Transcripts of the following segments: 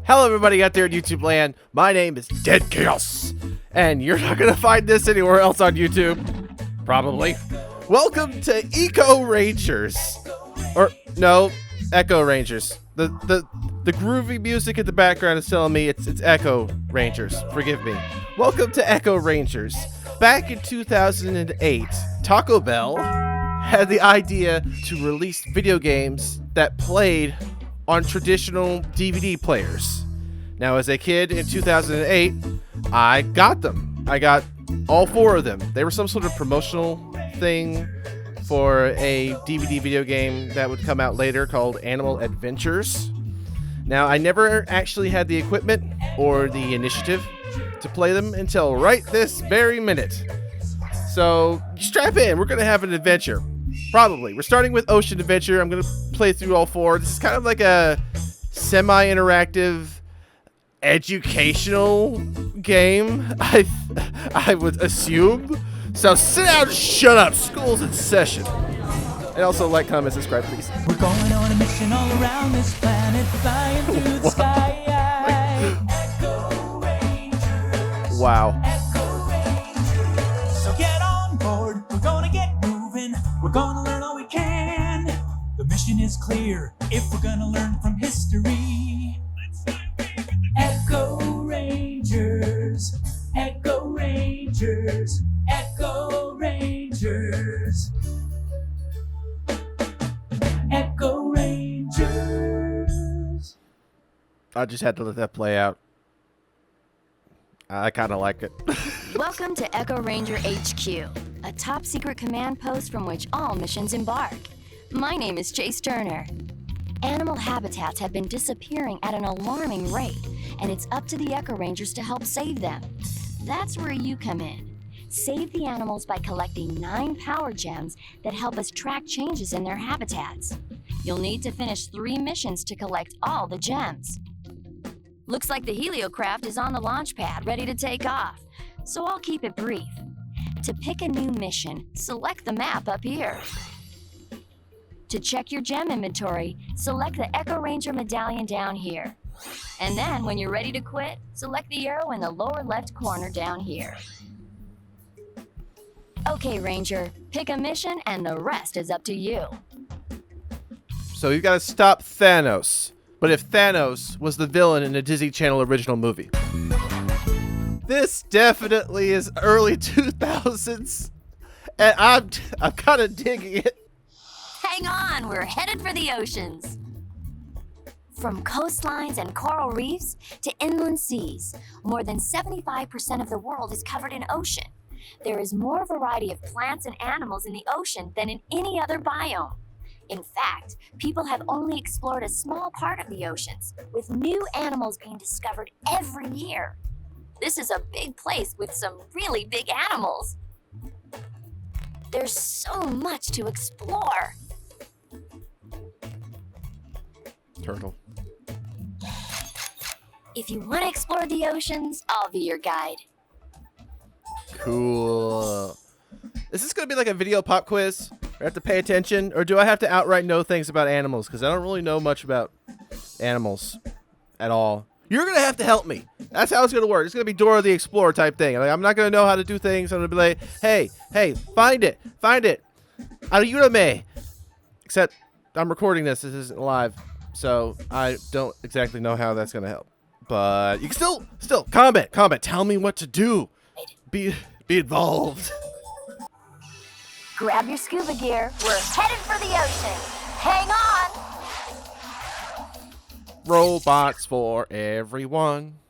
Hello everybody out there in YouTube land, my name is Dead Chaos, and you're not gonna find this anywhere else on YouTube, probably. Welcome to Eco Rangers, or no, Echo Rangers. The groovy music in the background is telling me it's Echo Rangers, forgive me. Welcome to Echo Rangers. Back in 2008, Taco Bell had the idea to release video games that played on traditional DVD players. Now, as a kid in 2008, I got them. I got all four of them. They were some sort of promotional thing for a DVD video game that would come out later called Animal Adventures. Now, I never actually had the equipment or the initiative to play them until right this very minute. So, strap in. We're going to have an adventure. Probably. We're starting with Ocean Adventure. I'm going to play through all four. This is kind of like a semi-interactive, educational game, I would assume. So sit down and shut up. School's in session. And also like, comment, subscribe, please. We're going on a mission all around this planet, flying through the sky. Echo Rangers. Wow. Echo Rangers. So get on board. We're gonna get moving. We're gonna learn all we can. The mission is clear if we're gonna learn from history. Echo Rangers. Echo Rangers. Echo Rangers. Echo Rangers. I just had to let that play out. I kind of like it. Welcome to Echo Ranger HQ, a top secret command post from which all missions embark. My name is Chase Turner. Animal habitats have been disappearing at an alarming rate, and it's up to the Echo Rangers to help save them. That's where you come in. Save the animals by collecting 9 power gems that help us track changes in their habitats. You'll need to finish 3 missions to collect all the gems. Looks like the heliocraft is on the launch pad, ready to take off, so I'll keep it brief. To pick a new mission, select the map up here. To check your gem inventory, select the Echo Ranger medallion down here. And then, when you're ready to quit, select the arrow in the lower left corner down here. Okay, Ranger, pick a mission and the rest is up to you. So you've got to stop Thanos. But if Thanos was the villain in a Disney Channel original movie. This definitely is early 2000s. And I'm kind of digging it. Hang on, we're headed for the oceans. From coastlines and coral reefs to inland seas, more than 75% of the world is covered in ocean. There is more variety of plants and animals in the ocean than in any other biome. In fact, people have only explored a small part of the oceans, with new animals being discovered every year. This is a big place with some really big animals. There's so much to explore. Turtle. If you want to explore the oceans, I'll be your guide. Cool. Is this going to be like a video pop quiz? I have to pay attention? Or do I have to outright know things about animals? Because I don't really know much about animals at all. You're going to have to help me. That's how it's going to work. It's going to be Dora the Explorer type thing. Like, I'm not going to know how to do things. I'm going to be like, hey, find it. Ayúdame. Except I'm recording this. This isn't live. So I don't exactly know how that's going to help. But you can still comment. Tell me what to do. Be involved. Grab your scuba gear. We're headed for the ocean. Hang on. Robots for everyone.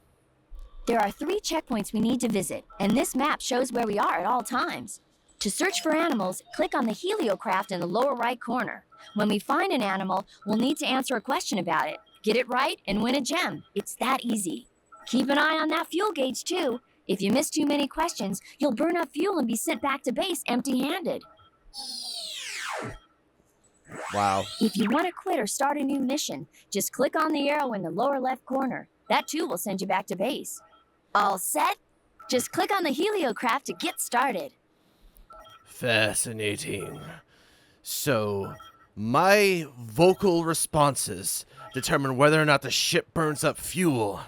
There are 3 checkpoints we need to visit, and this map shows where we are at all times. To search for animals, click on the heliocraft in the lower right corner. When we find an animal, we'll need to answer a question about it. Get it right and win a gem. It's that easy. Keep an eye on that fuel gauge too. If you miss too many questions, you'll burn up fuel and be sent back to base empty-handed. Wow. If you want to quit or start a new mission, just click on the arrow in the lower left corner. That too will send you back to base. All set? Just click on the heliocraft to get started. Fascinating. So, My vocal responses determine whether or not the ship burns up fuel.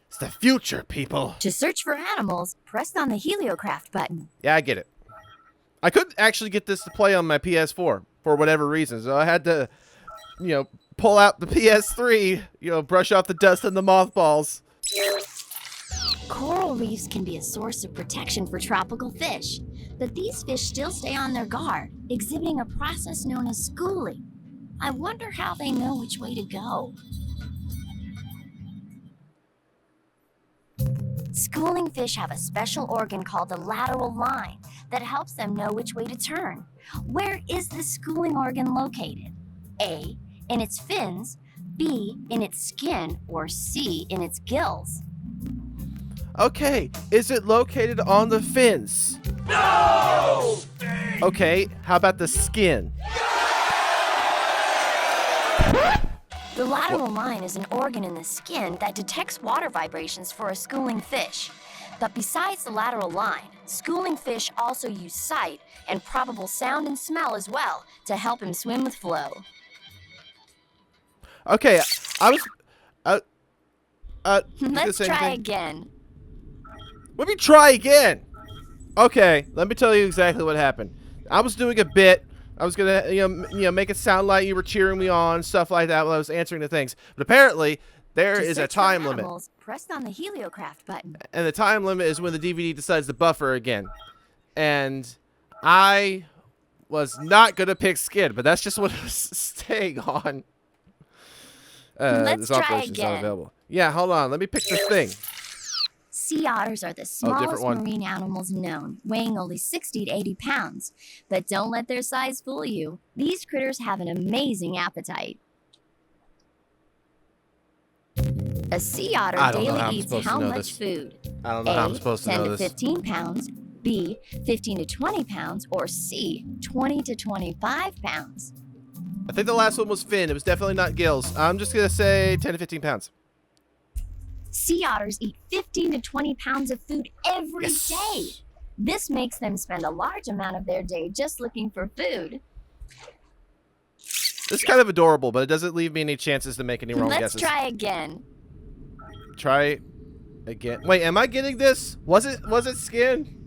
It's the future, people. To search for animals, press on the heliocraft button. Yeah, I get it. I couldn't actually get this to play on my PS4 for whatever reason, so I had to, pull out the PS3, brush off the dust and the mothballs. Coral reefs can be a source of protection for tropical fish, but these fish still stay on their guard, exhibiting a process known as schooling. I wonder how they know which way to go. Schooling fish have a special organ called the lateral line that helps them know which way to turn. Where is the schooling organ located? A, in its fins, B, in its skin, or C, in its gills? Okay, is it located on the fins? No! Okay, how about the skin? The lateral line is an organ in the skin that detects water vibrations for a schooling fish. But besides the lateral line, schooling fish also use sight and probable sound and smell as well to help him swim with flow. Okay, Let's try again. Let me try again. Okay, let me tell you exactly what happened. I was doing a bit. I was gonna, make it sound like you were cheering me on, stuff like that, while I was answering the things. But apparently, there is a time limit. Press on the heliocraft button. And the time limit is when the DVD decides to buffer again. And I was not gonna pick skin, but that's just what I was staying on. Let's try again. Not available. Yeah, hold on. Let me pick the thing. Sea otters are the smallest marine animals known, weighing only 60 to 80 pounds. But don't let their size fool you. These critters have an amazing appetite. A sea otter daily eats how much food? I don't know how I'm supposed to know this. 10 to 15 pounds, B, 15 to 20 pounds, or C, 20 to 25 pounds. I think the last one was fin. It was definitely not gills. I'm just going to say 10 to 15 pounds. Sea otters eat 15 to 20 pounds of food every day. This makes them spend a large amount of their day just looking for food. This is kind of adorable, but it doesn't leave me any chances to make any wrong guesses. Let's try again. Try again. Wait, am I getting this? Was it skin?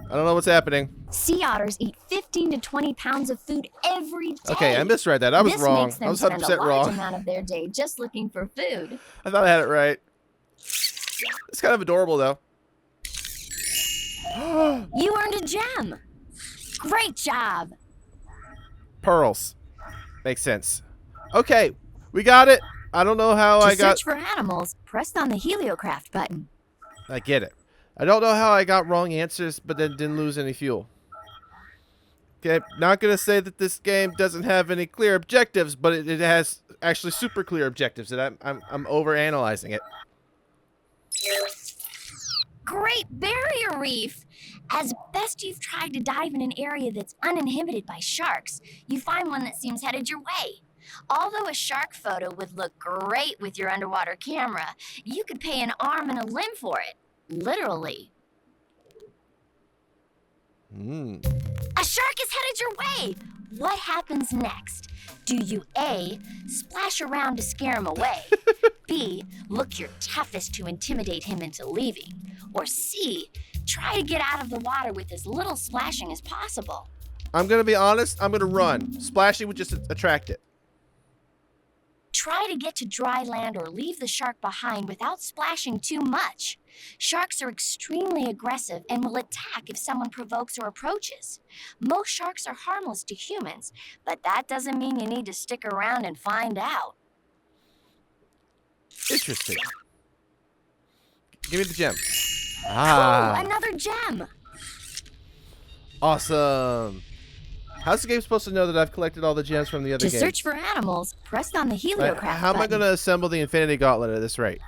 I don't know what's happening. Sea otters eat 15 to 20 pounds of food every day. Okay, I misread that. I was wrong. Makes them I was 100% spend a large wrong. amount of their day just looking for food. I thought I had it right. It's kind of adorable, though. You earned a gem. Great job. Pearls. Makes sense. Okay, we got it. I don't know how I got... To search for animals, press on the heliocraft button. I get it. I don't know how I got wrong answers, but then didn't lose any fuel. Okay, not going to say that this game doesn't have any clear objectives, but it has actually super clear objectives, and I'm over-analyzing it. Great Barrier Reef! As best you've tried to dive in an area that's uninhibited by sharks, you find one that seems headed your way. Although a shark photo would look great with your underwater camera, you could pay an arm and a limb for it. Literally. A shark is headed your way! What happens next? Do you A, splash around to scare him away? B, look your toughest to intimidate him into leaving? Or C, try to get out of the water with as little splashing as possible? I'm going to be honest, I'm going to run. Splashing would just attract it. Try to get to dry land or leave the shark behind without splashing too much. Sharks are extremely aggressive and will attack if someone provokes or approaches. Most sharks are harmless to humans, but that doesn't mean you need to stick around and find out. Interesting. Give me the gem. Cool, another gem. Awesome. How's the game supposed to know that I've collected all the gems from the other game? To search for animals, press on the heliocraft How am I going to assemble the Infinity Gauntlet at this rate?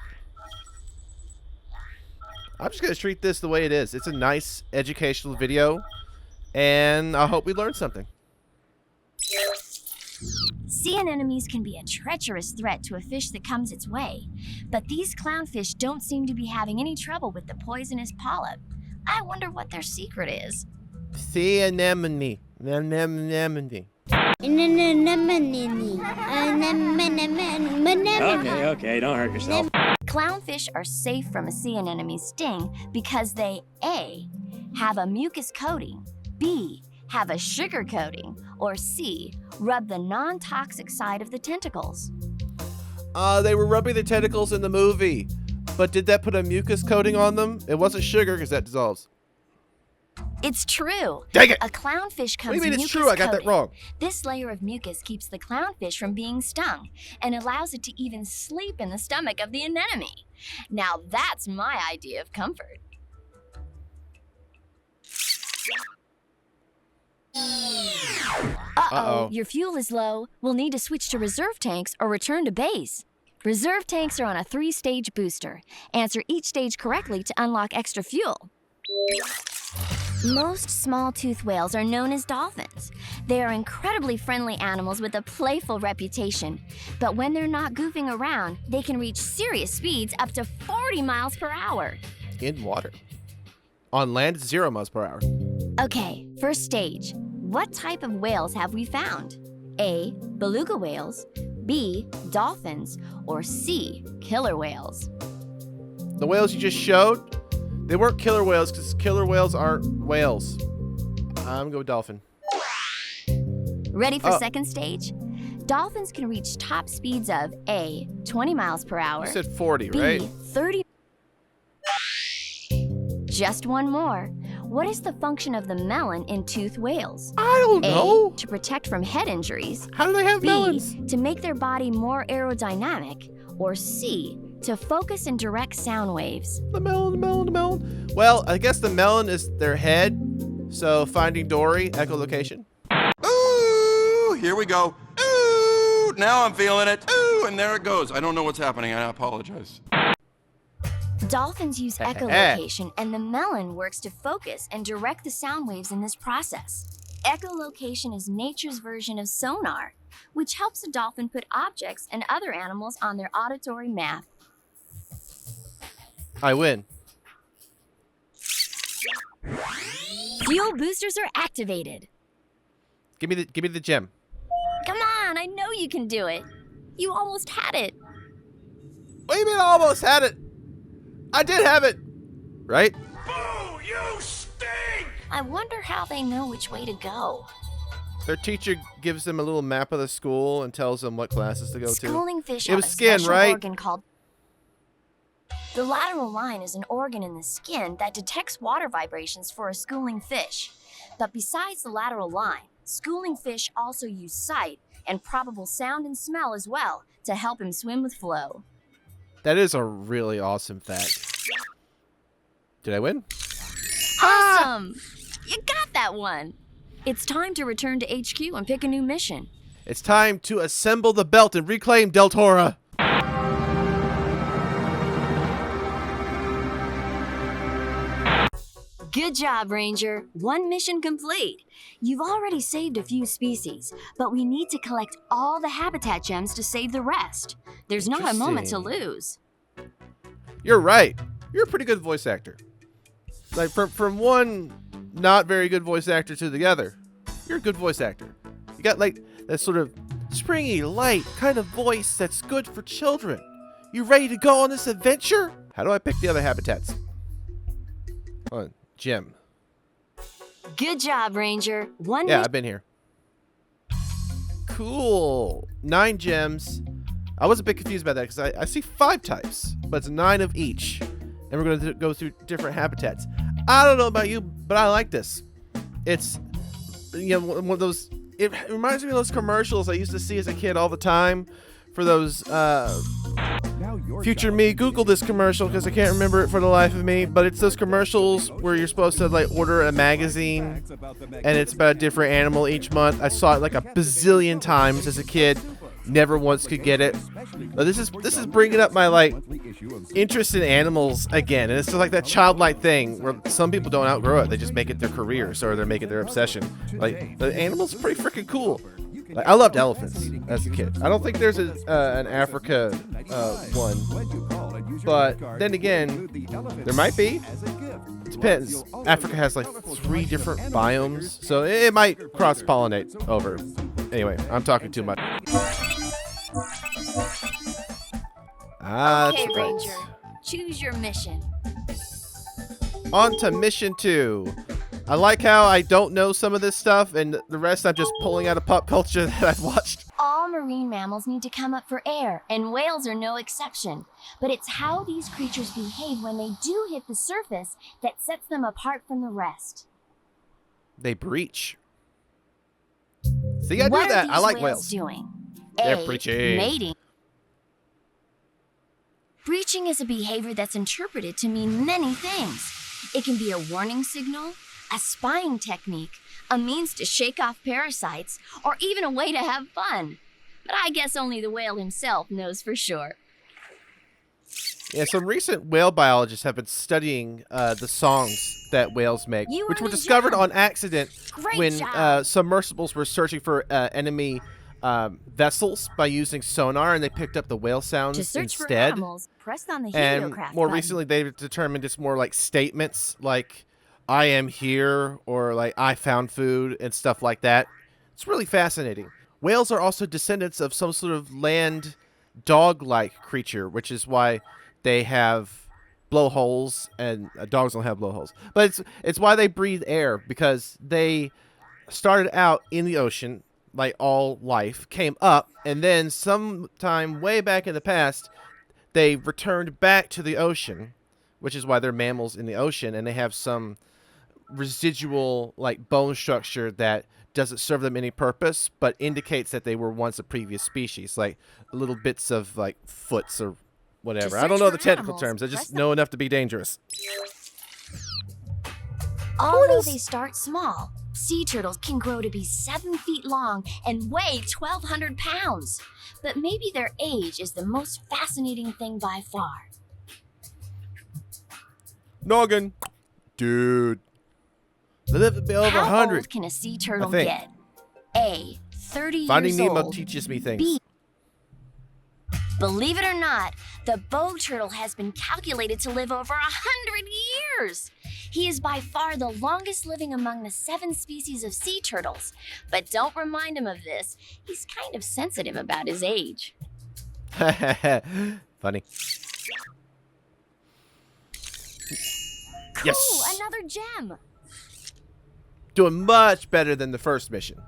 I'm just going to treat this the way it is. It's a nice educational video, and I hope we learned something. Sea anemones can be a treacherous threat to a fish that comes its way, but these clownfish don't seem to be having any trouble with the poisonous polyp. I wonder what their secret is. Sea anemone. Anemone. Okay, don't hurt yourself. Clownfish are safe from a sea anemone's sting because they A. have a mucus coating, B. have a sugar coating, or C. rub the non-toxic side of the tentacles. They were rubbing the tentacles in the movie, but did that put a mucus coating on them? It wasn't sugar because that dissolves. It's true. Dang it! A clownfish comes What do you mean it's mucus true? I got that coated. wrong. This layer of mucus keeps the clownfish from being stung and allows it to even sleep in the stomach of the anemone. Now that's my idea of comfort. Uh-oh, your fuel is low. We'll need to switch to reserve tanks or return to base. Reserve tanks are on a 3-stage booster. Answer each stage correctly to unlock extra fuel. Most small-toothed whales are known as dolphins. They are incredibly friendly animals with a playful reputation. But when they're not goofing around, they can reach serious speeds up to 40 miles per hour. In water. On land, it's 0 miles per hour. Okay, first stage. What type of whales have we found? A. Beluga whales, B. Dolphins, or C. Killer whales? The whales you just showed, they weren't killer whales because killer whales aren't whales. I'm going with dolphin. Ready for second stage? Dolphins can reach top speeds of A. 20 miles per hour. You said 40, B. right? 30. Just one more. What is the function of the melon in toothed whales? I don't know. A. To protect from head injuries. How do they have B. melons? To make their body more aerodynamic. Or C. To focus and direct sound waves. The melon. Well, I guess the melon is their head. So Finding Dory, echolocation. Ooh, here we go. Ooh, now I'm feeling it. Ooh, and there it goes. I don't know what's happening. I apologize. Dolphins use echolocation, and the melon works to focus and direct the sound waves in this process. Echolocation is nature's version of sonar, which helps a dolphin put objects and other animals on their auditory map. I win. Fuel boosters are activated. Give me the gem. Come on, I know you can do it. You almost had it. What do you mean I almost had it? I did have it. Right? Boo! You stink! I wonder how they know which way to go. Their teacher gives them a little map of the school and tells them what classes to go to. Schooling fish It have was a skin, special right? organ called... The lateral line is an organ in the skin that detects water vibrations for a schooling fish. But besides the lateral line, schooling fish also use sight and probable sound and smell as well to help him swim with flow. That is a really awesome fact. Did I win? Awesome! You got that one! It's time to return to HQ and pick a new mission. It's time to assemble the belt and reclaim Deltora. Good job, Ranger. One mission complete. You've already saved a few species, but we need to collect all the habitat gems to save the rest. There's not a moment to lose. You're right. You're a pretty good voice actor. Like from one not very good voice actor to the other. You're a good voice actor. You got like that sort of springy, light kind of voice that's good for children. You ready to go on this adventure? How do I pick the other habitats? Oh, gem. Good job, Ranger. One Yeah, I've been here. Cool. 9 gems. I was a bit confused about that because I see 5 types, but it's 9 of each. And we're going to go through different habitats. I don't know about you, but I like this. It's, you know, one of those, it reminds me of those commercials I used to see as a kid all the time for those, future me. Google this commercial because I can't remember it for the life of me, but it's those commercials where you're supposed to like order a magazine and it's about a different animal each month. I saw it like a bazillion times as a kid. Never once could get it. But this is bringing up my like interest in animals again, and it's just like that childlike thing where some people don't outgrow it; they just make it their careers or they make it their obsession. Like the animals are pretty freaking cool. Like I loved elephants as a kid. I don't think there's an Africa one, but then again, there might be. It depends. Africa has like 3 different biomes, so it might cross-pollinate over. Anyway, I'm talking too much. Okay, That's Ranger. right. Choose your mission. On to mission 2. I like how I don't know some of this stuff, and the rest I'm just pulling out of pop culture that I've watched. All marine mammals need to come up for air, and whales are no exception. But it's how these creatures behave when they do hit the surface that sets them apart from the rest. They breach. See, I What do that. are I these like whales whales. doing? They're A, breaching. mating. Breaching is a behavior that's interpreted to mean many things. It can be a warning signal, a spying technique, a means to shake off parasites, or even a way to have fun. But I guess only the whale himself knows for sure. Yeah, some recent whale biologists have been studying the songs that whales make, You which earned were a discovered job. on accident Great when job. submersibles were searching for enemy vessels by using sonar, and they picked up the whale sounds To search for instead. animals, press on the And heliocraft more button. recently, they've determined it's more like statements like "I am here" or like "I found food" and stuff like that. It's really fascinating. Whales are also descendants of some sort of land dog-like creature, which is why they have blowholes, and dogs don't have blowholes. But it's why they breathe air, because they started out in the ocean, like all life, came up, and then sometime way back in the past, they returned back to the ocean, which is why they're mammals in the ocean, and they have some residual like bone structure that doesn't serve them any purpose, but indicates that they were once a previous species, like little bits of like foots or whatever. I don't search know for the technical animals, terms. I press just the- know enough to be dangerous. Although they start small, sea turtles can grow to be 7 feet long and weigh 1,200 pounds. But maybe their age is the most fascinating thing by far. Noggin. Dude. They live to be over How 100. old can a sea turtle think. get? A, 30 Finding years Nemo old. teaches me things. B, believe it or not, the bow turtle has been calculated to live over 100 years. He is by far the longest living among the 7 species of sea turtles. But don't remind him of this. He's kind of sensitive about his age. Funny. Cool, Yes. another gem. Doing much better than the first mission.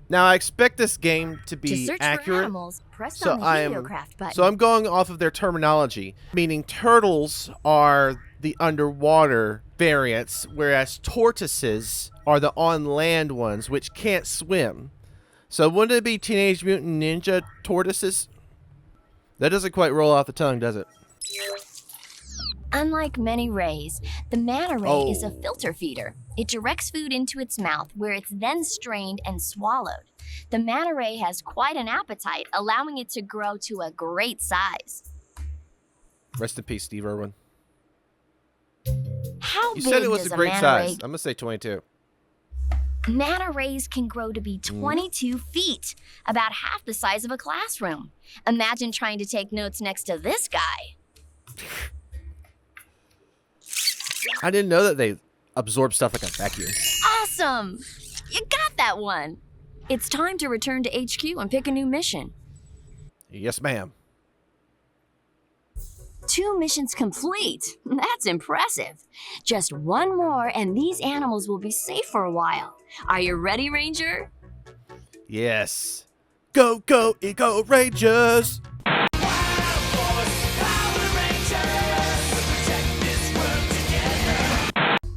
Now I expect this game to To be search for accurate. animals, press So on the I'm heliocraft button. so I'm going off of their terminology, meaning turtles are the underwater variants, whereas tortoises are the on-land ones, which can't swim. So wouldn't it be Teenage Mutant Ninja Tortoises? That doesn't quite roll off the tongue, does it? Unlike many rays, the manta ray is a Oh. filter feeder. It directs food into its mouth, where it's then strained and swallowed. The manta ray has quite an appetite, allowing it to grow to a great size. Rest in peace, Steve Irwin. How You big said it was does a great manta size. ray? I'm gonna say 22. Manta rays can grow to be 22 feet, about half the size of a classroom. Imagine trying to take notes next to this guy. I didn't know that they absorb stuff like a vacuum. Awesome! You got that one. It's time to return to HQ and pick a new mission. Yes, ma'am. 2 missions complete. That's impressive. Just one more and these animals will be safe for a while. Are you ready, Ranger? Yes. Go, go, Eco Rangers!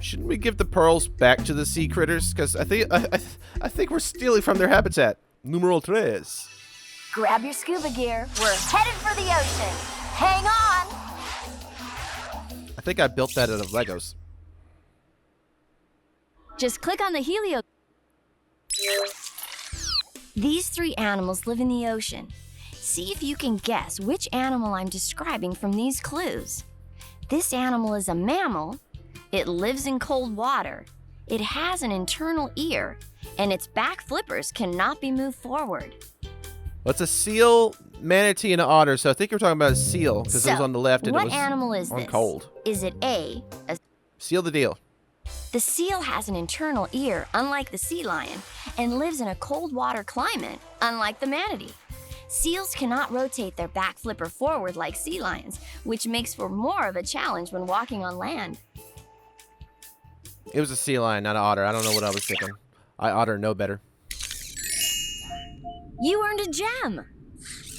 Shouldn't we give the pearls back to the sea critters? Because I think we're stealing from their habitat. Numeral 3. Grab your scuba gear. We're headed for the ocean. Hang on! I think I built that out of Legos. Just click on the helio. These 3 animals live in the ocean. See if you can guess which animal I'm describing from these clues. This animal is a mammal. It lives in cold water. It has an internal ear, and its back flippers cannot be moved forward. What's a seal, manatee, and an otter? So I think you're talking about a seal because it was on the left and what it was animal is on this? cold. Is it A, a Seal the deal. The seal has an internal ear, unlike the sea lion, and lives in a cold water climate, unlike the manatee. Seals cannot rotate their back flipper forward like sea lions, which makes for more of a challenge when walking on land. It was a sea lion, not an otter. I don't know what I was thinking. I otter know better. You earned a gem!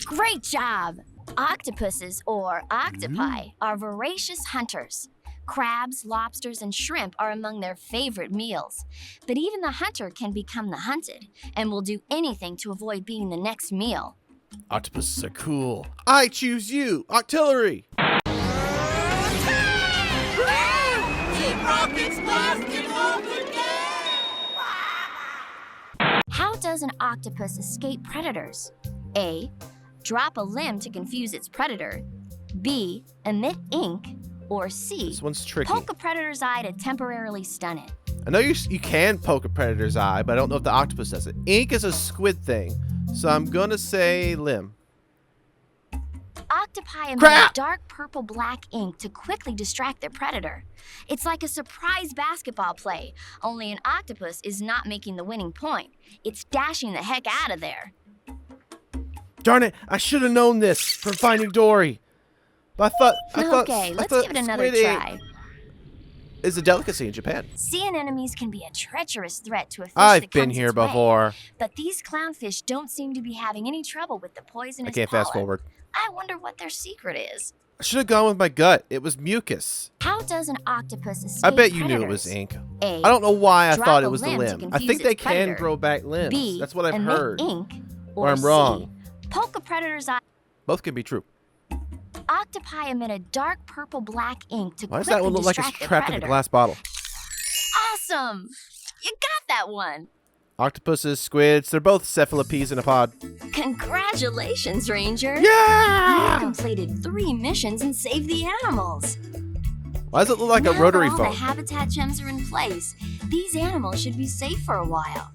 Great job! Octopuses, or octopi, are voracious hunters. Crabs, lobsters, and shrimp are among their favorite meals. But even the hunter can become the hunted, and will do anything to avoid being the next meal. Octopuses are cool. I choose you, Octillery. How does an octopus escape predators? A. Drop a limb to confuse its predator. B. Emit ink. Or C. This one's tricky. Poke a predator's eye to temporarily stun it. I know you can poke a predator's eye, but I don't know if the octopus does it. Ink is a squid thing, so I'm gonna say limb. Octopi emit Crap! dark purple-black ink to quickly distract their predator. It's like a surprise basketball play, only an octopus is not making the winning point. It's dashing the heck out of there. Darn it! I should have known this from Finding Dory. But I thought Let's give it another squid ink try. is a delicacy in Japan. Sea anemones can be a treacherous threat to a fish I've that been comes here its way, before. but these clownfish don't seem to be having any trouble with the I poisonous can't pollen. fast forward. I wonder what their secret is. I should have gone with my gut. It was mucus. How does an octopus escape I bet you predators? knew it was ink. A. I don't know why I Drop thought a it was the limb to limb. I confuse think they its can predator. grow back limbs. B. That's what I've emit heard. ink. Or I'm C. wrong. Poke a predator's eye. Both can be true. Octopi emit a dark purple-black ink to Why does quickly that one look like it's distract the trapped in a predator. glass bottle? Awesome! You got that one. Octopuses, squids, they're both cephalopods in a pod. Congratulations, Ranger. You Yeah! completed 3 missions and saved the animals. Why does it look like a Now rotary that all phone? the habitat gems are in place, these animals should be safe for a while.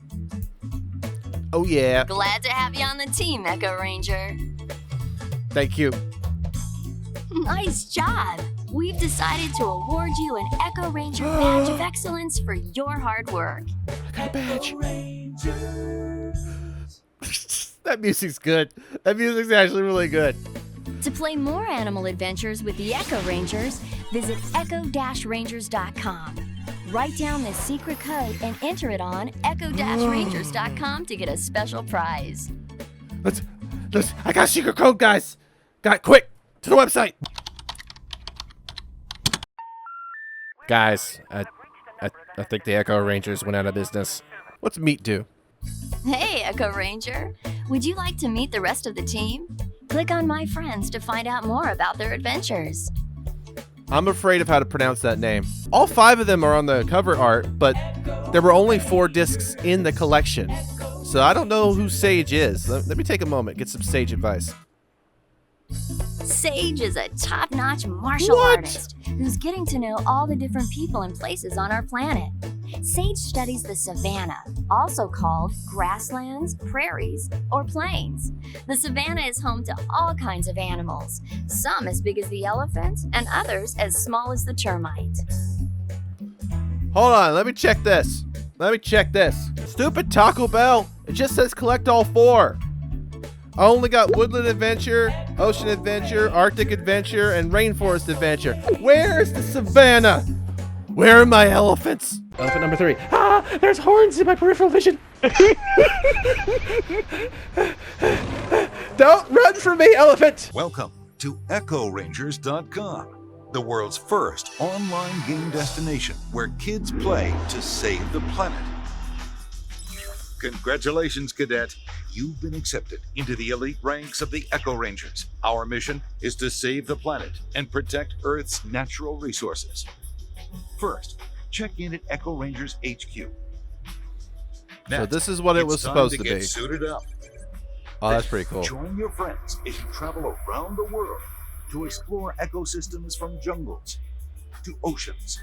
Oh yeah. Glad to have you on the team, Echo Ranger. Thank you. Nice job. We've decided to award you an Echo Ranger Badge of Excellence for your hard work. I got a badge. That music's good. That music's actually really good. To play more animal adventures with the Echo Rangers, visit echo-rangers.com. Write down the secret code and enter it on echo-rangers.com to get a special prize. Let's. I got a secret code, guys. Quick to the website. Guys, I think the Echo Rangers went out of business. What's meat do? Hey, Echo Ranger. Would you like to meet the rest of the team? Click on My Friends to find out more about their adventures. I'm afraid of how to pronounce that name. All 5 of them are on the cover art, but there were only 4 discs in the collection. So I don't know who Sage is. Let me take a moment, get some Sage advice. Sage is a top-notch martial What? artist who's getting to know all the different people and places on our planet. Sage studies the savanna, also called grasslands, prairies, or plains. The savanna is home to all kinds of animals, some as big as the elephant and others as small as the termite. Hold on, let me check this. Stupid Taco Bell. It just says collect all 4. I only got Woodland Adventure, Ocean Adventure, Arctic Adventure, and Rainforest Adventure. Where's the savannah? Where are my elephants? Elephant number 3. Ah, there's horns in my peripheral vision. Don't run from me, elephant. Welcome to EchoRangers.com, the world's first online game destination where kids play to save the planet. Congratulations, Cadet. You've been accepted into the elite ranks of the Echo Rangers. Our mission is to save the planet and protect Earth's natural resources. First, check in at Echo Rangers HQ. So this is what it was supposed to be. Get suited up. Oh, that's pretty cool. Join your friends as you travel around the world to explore ecosystems from jungles to oceans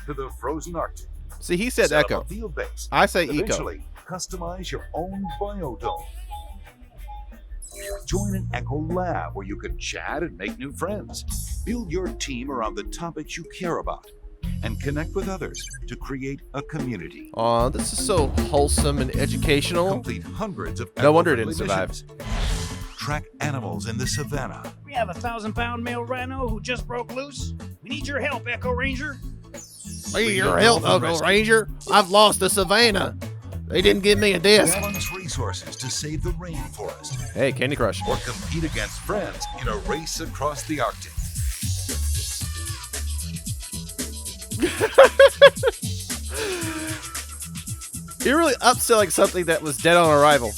to the frozen Arctic. See, he said Set up Echo. a field base. I say Eco. Eventually, customize your own biodome. Join an Echo Lab where you can chat and make new friends. Build your team around the topics you care about. and connect with others to create a community. Aw, this is so wholesome and educational. Complete hundreds of No wonder it didn't eco-friendly survive. missions. Track animals in the savannah. We have a 1,000-pound male rhino who just broke loose. We need your help, Echo Ranger. Hey, your help, Uncle Ranger. I've lost the savannah. They didn't give me a disc. Balance resources to save the rainforest. Hey, Candy Crush. Or compete against friends in a race across the Arctic. You're really upselling something that was dead on arrival.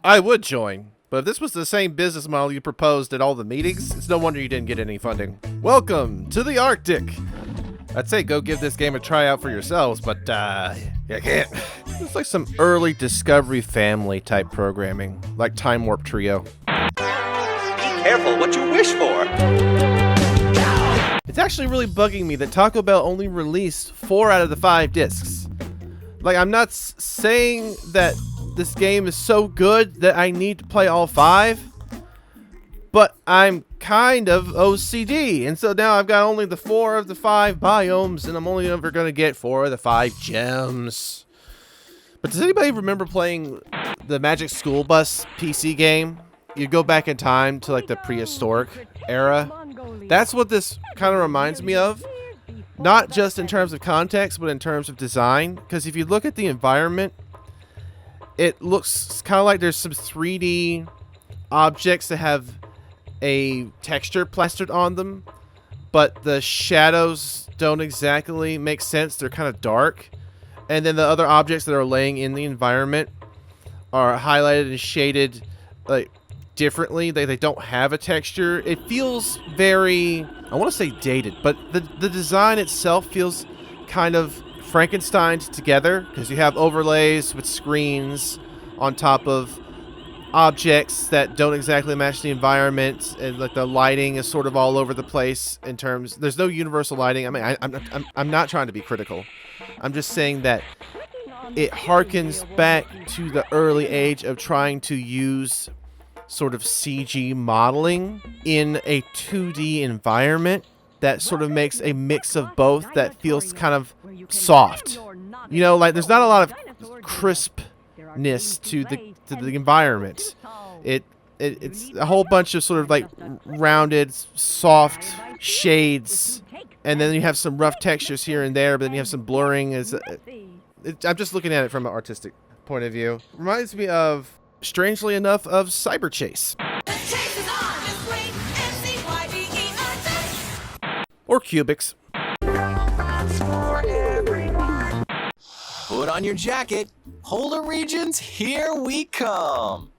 I would join, but if this was the same business model you proposed at all the meetings, it's no wonder you didn't get any funding. Welcome to the Arctic. I'd say go give this game a try out for yourselves, but you can't. It's like some early Discovery Family type programming, like Time Warp Trio. Be careful what you wish for. It's actually really bugging me that Taco Bell only released 4 out of the 5 discs. Like, I'm not saying that this game is so good that I need to play all 5, but I'm kind of OCD, and so now I've got only the 4 of the 5 biomes, and I'm only ever going to get 4 of the 5 gems. But does anybody remember playing the Magic School Bus PC game? You go back in time to like the prehistoric era. That's what this kind of reminds me of. Not just in terms of context, but in terms of design. Because if you look at the environment, it looks kind of like there's some 3D objects that have a texture plastered on them, but the shadows don't exactly make sense. They're kind of dark. And then the other objects that are laying in the environment are highlighted and shaded like differently. They don't have a texture. It feels very, I want to say dated, but the design itself feels kind of Frankensteined together, because you have overlays with screens on top of objects that don't exactly match the environment, and like the lighting is sort of all over the place in terms, there's no universal lighting. I mean, I'm not trying to be critical. I'm just saying that it harkens back to the early age of trying to use sort of CG modeling in a 2D environment that sort of makes a mix of both that feels kind of soft. You know, like there's not a lot of crispness to the environment. It's a whole bunch of sort of like rounded, soft shades, and then you have some rough textures here and there, but then you have some blurring. I'm just looking at it from an artistic point of view. Reminds me of, strangely enough, of Cyberchase. Or Cubix. Put on your jacket. Polar regions, here we come.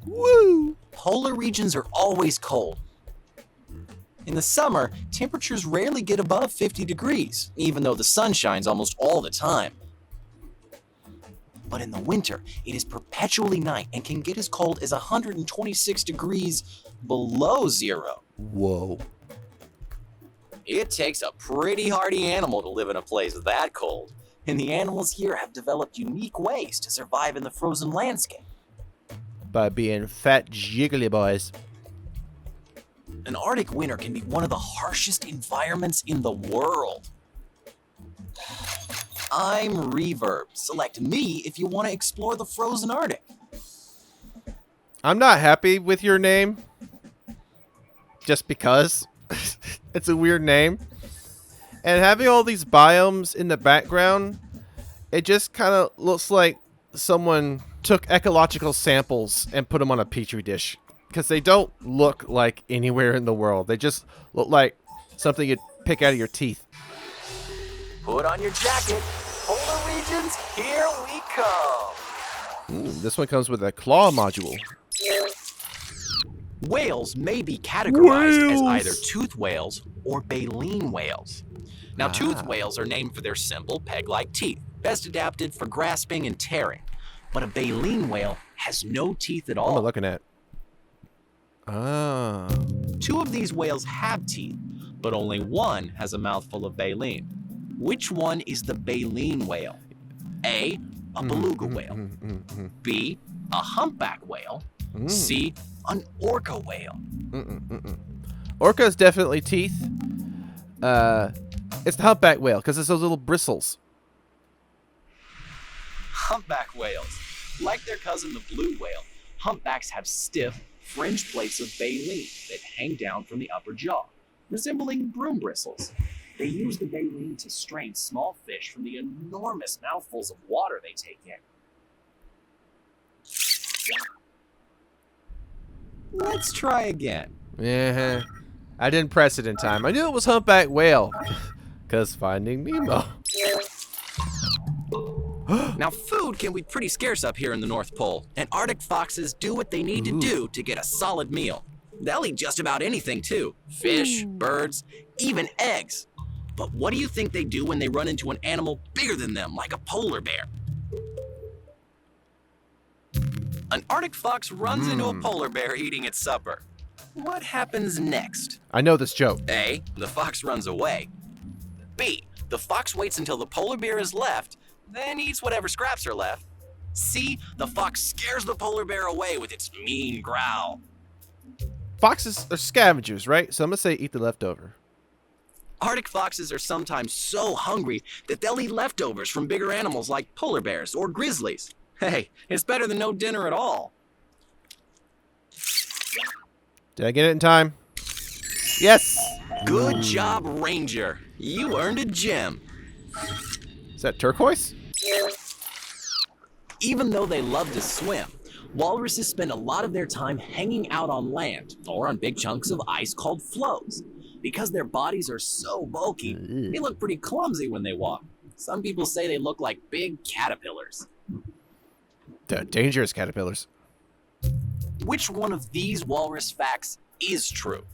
Woo! Polar regions are always cold. In the summer, temperatures rarely get above 50 degrees, even though the sun shines almost all the time. But in the winter, it is perpetually night and can get as cold as 126 degrees below zero. Whoa. It takes a pretty hardy animal to live in a place that cold, and the animals here have developed unique ways to survive in the frozen landscape. By being fat, jiggly boys. An Arctic winter can be one of the harshest environments in the world. I'm Reverb. Select me if you want to explore the frozen Arctic. I'm not happy with your name. Just because. It's a weird name. And having all these biomes in the background, it just kind of looks like someone took ecological samples and put them on a petri dish. Because they don't look like anywhere in the world. They just look like something you'd pick out of your teeth. Put on your jacket. Polar regions, here we come. This one comes with a claw module. Whales may be categorized as either toothed whales or baleen whales. Now, toothed whales are named for their simple peg-like teeth, best adapted for grasping and tearing. But a baleen whale has no teeth at all. What am I looking at? Ah. 2 of these whales have teeth, but only one has a mouthful of baleen. Which one is the baleen whale? A beluga whale. B, a humpback whale. C, an orca whale. Orca is definitely teeth. It's the humpback whale because it's those little bristles. Humpback whales. Like their cousin the blue whale, humpbacks have stiff, fringe plates of baleen that hang down from the upper jaw, resembling broom bristles. They use the baleen to strain small fish from the enormous mouthfuls of water they take in. Let's try again. Yeah, I didn't press it in time. I knew it was humpback whale, cause Finding Nemo. Now, food can be pretty scarce up here in the North Pole, and Arctic foxes do what they need to do to get a solid meal. They'll eat just about anything, too. Fish, birds, even eggs. But what do you think they do when they run into an animal bigger than them, like a polar bear? An Arctic fox runs into a polar bear eating its supper. What happens next? I know this joke. A, the fox runs away. B, the fox waits until the polar bear is left, then eats whatever scraps are left. C, the fox scares the polar bear away with its mean growl. Foxes are scavengers, right? So I'm gonna say eat the leftover. Arctic foxes are sometimes so hungry that they'll eat leftovers from bigger animals like polar bears or grizzlies. Hey, it's better than no dinner at all. Did I get it in time? Yes! Good job, Ranger. You earned a gem. Is that turquoise? Even though they love to swim, walruses spend a lot of their time hanging out on land or on big chunks of ice called floes. Because their bodies are so bulky, they look pretty clumsy when they walk. Some people say they look like big caterpillars. The dangerous caterpillars. Which one of these walrus facts is true?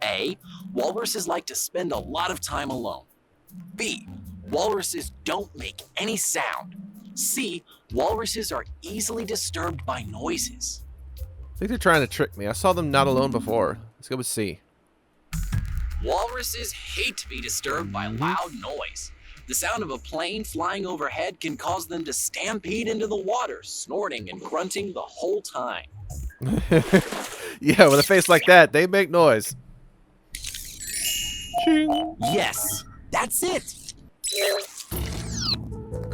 A, walruses like to spend a lot of time alone. B, walruses don't make any sound. C, walruses are easily disturbed by noises. I think they're trying to trick me. I saw them not alone before. Let's go with C. Walruses hate to be disturbed by loud noise. The sound of a plane flying overhead can cause them to stampede into the water, snorting and grunting the whole time. Yeah, with a face like that, they make noise. Ching. Yes, that's it.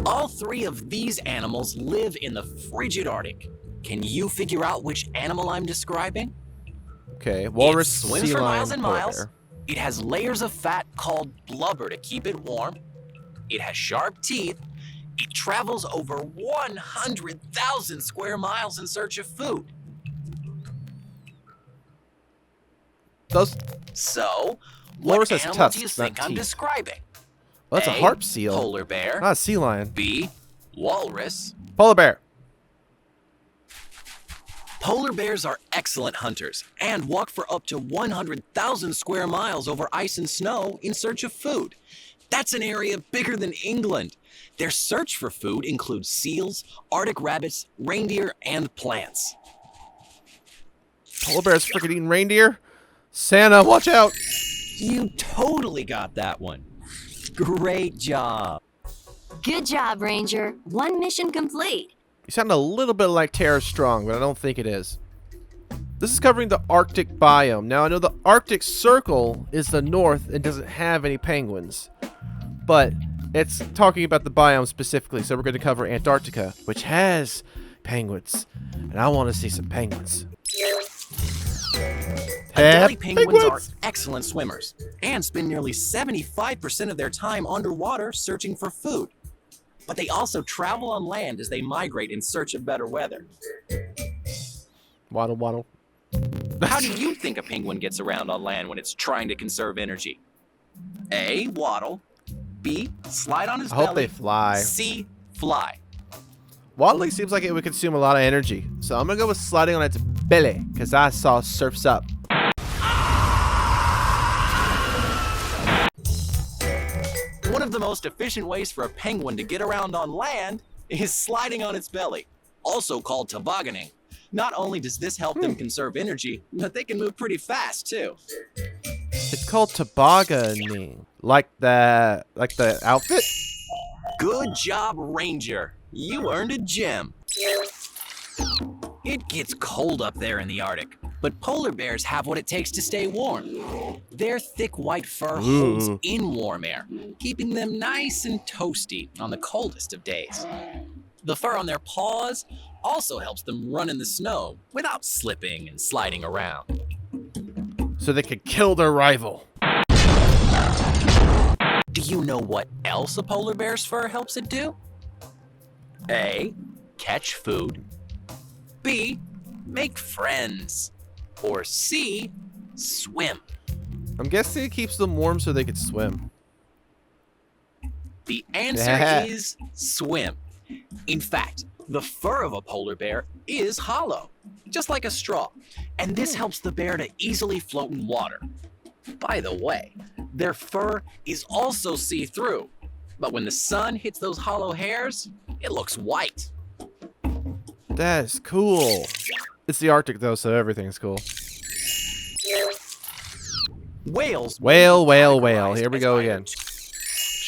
All three of these animals live in the frigid Arctic. Can you figure out which animal I'm describing? Okay, walrus, It swims sea for lion, miles and polar miles. bear. It has layers of fat called blubber to keep it warm. It has sharp teeth. It travels over 100,000 square miles in search of food. Those. So, Walrus what has animal tusks, do you not think I'm teeth. describing? Well, that's a harp seal. Polar bear. Not a sea lion. B, walrus. Polar bear. Polar bears are excellent hunters and walk for up to 100,000 square miles over ice and snow in search of food. That's an area bigger than England. Their search for food includes seals, Arctic rabbits, reindeer, and plants. Polar bear's freaking eating reindeer. Santa, watch out. You totally got that one. Great job. Good job, Ranger. One mission complete. You sound a little bit like Tara Strong, but I don't think it is. This is covering the Arctic biome. Now, I know the Arctic Circle is the north and doesn't have any penguins. But it's talking about the biome specifically, so we're going to cover Antarctica, which has penguins. And I want to see some penguins. Adelie penguins are excellent swimmers and spend nearly 75% of their time underwater searching for food. But they also travel on land as they migrate in search of better weather. Waddle, waddle. How do you think a penguin gets around on land when it's trying to conserve energy? A, waddle. B, slide on his I belly. hope they fly. C, fly. Waddling seems like it would consume a lot of energy. So I'm going to go with sliding on its belly, because I saw Surf's Up. One of the most efficient ways for a penguin to get around on land is sliding on its belly, also called tobogganing. Not only does this help them conserve energy, but they can move pretty fast too. It's called tobogganing. Like the outfit? Good job, Ranger. You earned a gem. It gets cold up there in the Arctic. But polar bears have what it takes to stay warm. Their thick white fur holds in warm air, keeping them nice and toasty on the coldest of days. The fur on their paws also helps them run in the snow without slipping and sliding around. So they could kill their rival. Do you know what else a polar bear's fur helps it do? A. Catch food. B. Make friends. Or C. Swim. I'm guessing it keeps them warm so they could swim. The answer is swim. In fact, the fur of a polar bear is hollow, just like a straw, and this helps the bear to easily float in water. By the way, their fur is also see-through, but when the sun hits those hollow hairs, it looks white. That's cool. It's the Arctic though, so everything's cool. Whales. Whale. Here we go again.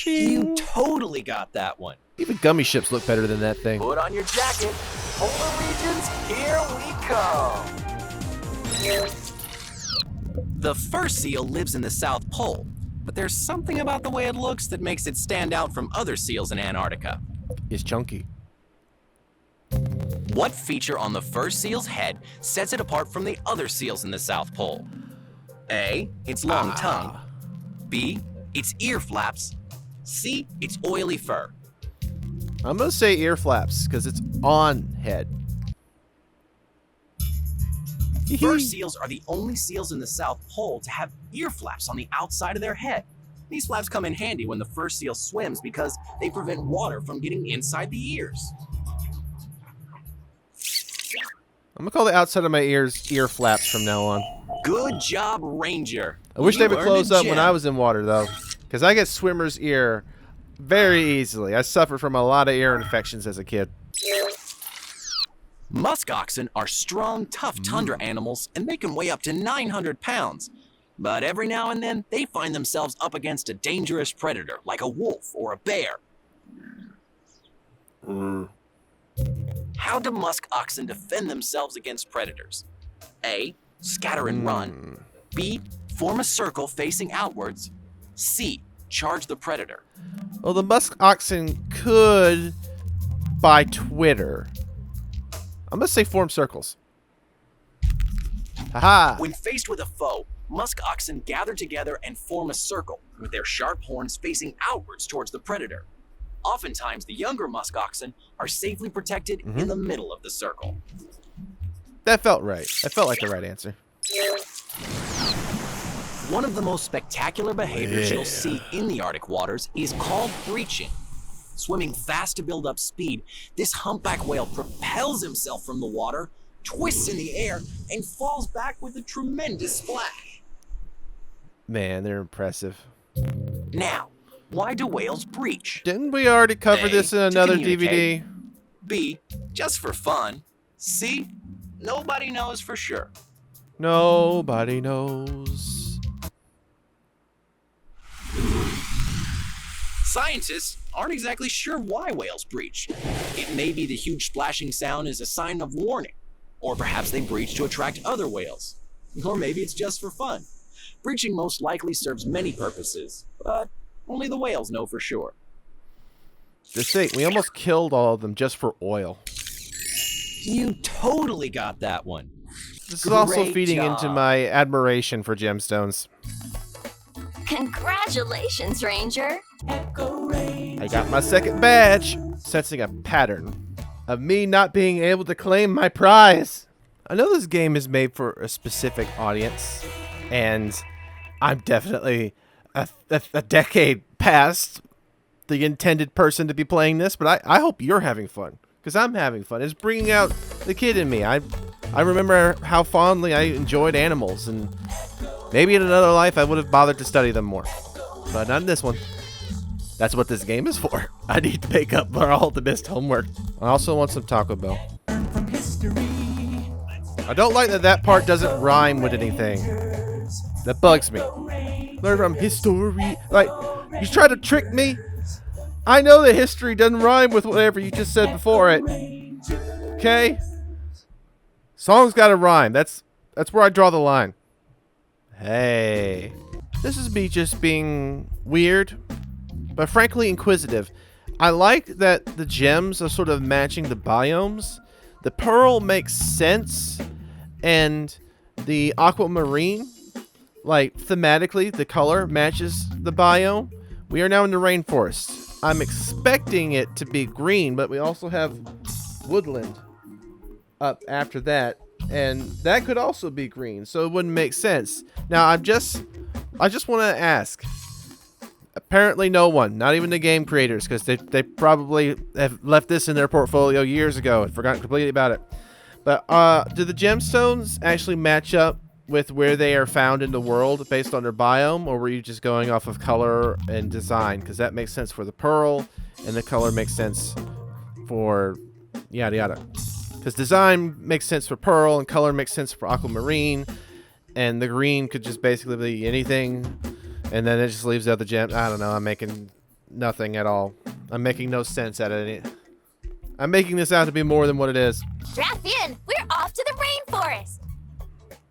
You totally got that one. Even gummy ships look better than that thing. Put on your jacket. Polar regions, here we come. The fur seal lives in the South Pole, but there's something about the way it looks that makes it stand out from other seals in Antarctica. It's chunky. What feature on the fur seal's head sets it apart from the other seals in the South Pole? A. Its long tongue. B. Its ear flaps. C. Its oily fur. I'm gonna say ear flaps because it's on head. Fur seals are the only seals in the South Pole to have ear flaps on the outside of their head. These flaps come in handy when the fur seal swims because they prevent water from getting inside the ears. I'm gonna call the outside of my ears ear flaps from now on. Good job, Ranger. I wish they would earned close a up when gem. I was in water though, because I get swimmer's ear very easily. I suffered from a lot of ear infections as a kid. Musk oxen are strong, tough tundra animals, and they can weigh up to 900 pounds. But every now and then, they find themselves up against a dangerous predator, like a wolf or a bear. How do musk oxen defend themselves against predators? A. Scatter and run. B. Form a circle facing outwards. C. Charge the predator. Well, the musk oxen could by Twitter. I'm gonna say form circles. Haha. When faced with a foe, musk oxen gather together and form a circle with their sharp horns facing outwards towards the predator. Oftentimes, the younger musk oxen are safely protected in the middle of the circle. That felt right. That felt like the right answer. One of the most spectacular behaviors you'll see in the Arctic waters is called breaching. Swimming fast to build up speed, this humpback whale propels himself from the water, twists in the air, and falls back with a tremendous splash. Man, they're impressive. Now, why do whales breach? Didn't we already cover A, this in to another communicate. DVD? B, just for fun. C, nobody knows for sure. Nobody knows. Scientists aren't exactly sure why whales breach. It may be the huge splashing sound is a sign of warning, or perhaps they breach to attract other whales, or maybe it's just for fun. Breaching most likely serves many purposes, but only the whales know for sure. Just think, we almost killed all of them just for oil. You totally got that one. This is also Great feeding job. into my admiration for gemstones. Congratulations, Ranger. I got my second badge, sensing a pattern of me not being able to claim my prize. I know this game is made for a specific audience, and I'm definitely a decade past the intended person to be playing this, but I hope you're having fun, because I'm having fun. It's bringing out the kid in me. I remember how fondly I enjoyed animals, and maybe in another life I would have bothered to study them more, but not in this one. That's what this game is for. I need to make up for all the missed homework. I also want some Taco Bell. From history. I don't like that part doesn't rhyme with anything. That bugs me. Learn from history. Like, you try to trick me? I know that history doesn't rhyme with whatever you just said before it. Okay? Song's gotta rhyme. That's That's where I draw the line. Hey. This is me just being weird, but frankly inquisitive. I like that the gems are sort of matching the biomes. The pearl makes sense, and the aquamarine, like thematically, the color matches the biome. We are now in the rainforest. I'm expecting it to be green, but we also have woodland up after that, and that could also be green, so it wouldn't make sense. Now I just want to ask. Apparently no one, not even the game creators, because they probably have left this in their portfolio years ago and forgotten completely about it. But do the gemstones actually match up with where they are found in the world based on their biome, or were you just going off of color and design? Because that makes sense for the pearl, and the color makes sense for yada yada. Because design makes sense for pearl, and color makes sense for aquamarine, and the green could just basically be anything. And then it just leaves out the gem. I don't know. I'm making nothing at all. I'm making no sense out of it. I'm making this out to be more than what it is. Strap in. We're off to the rainforest.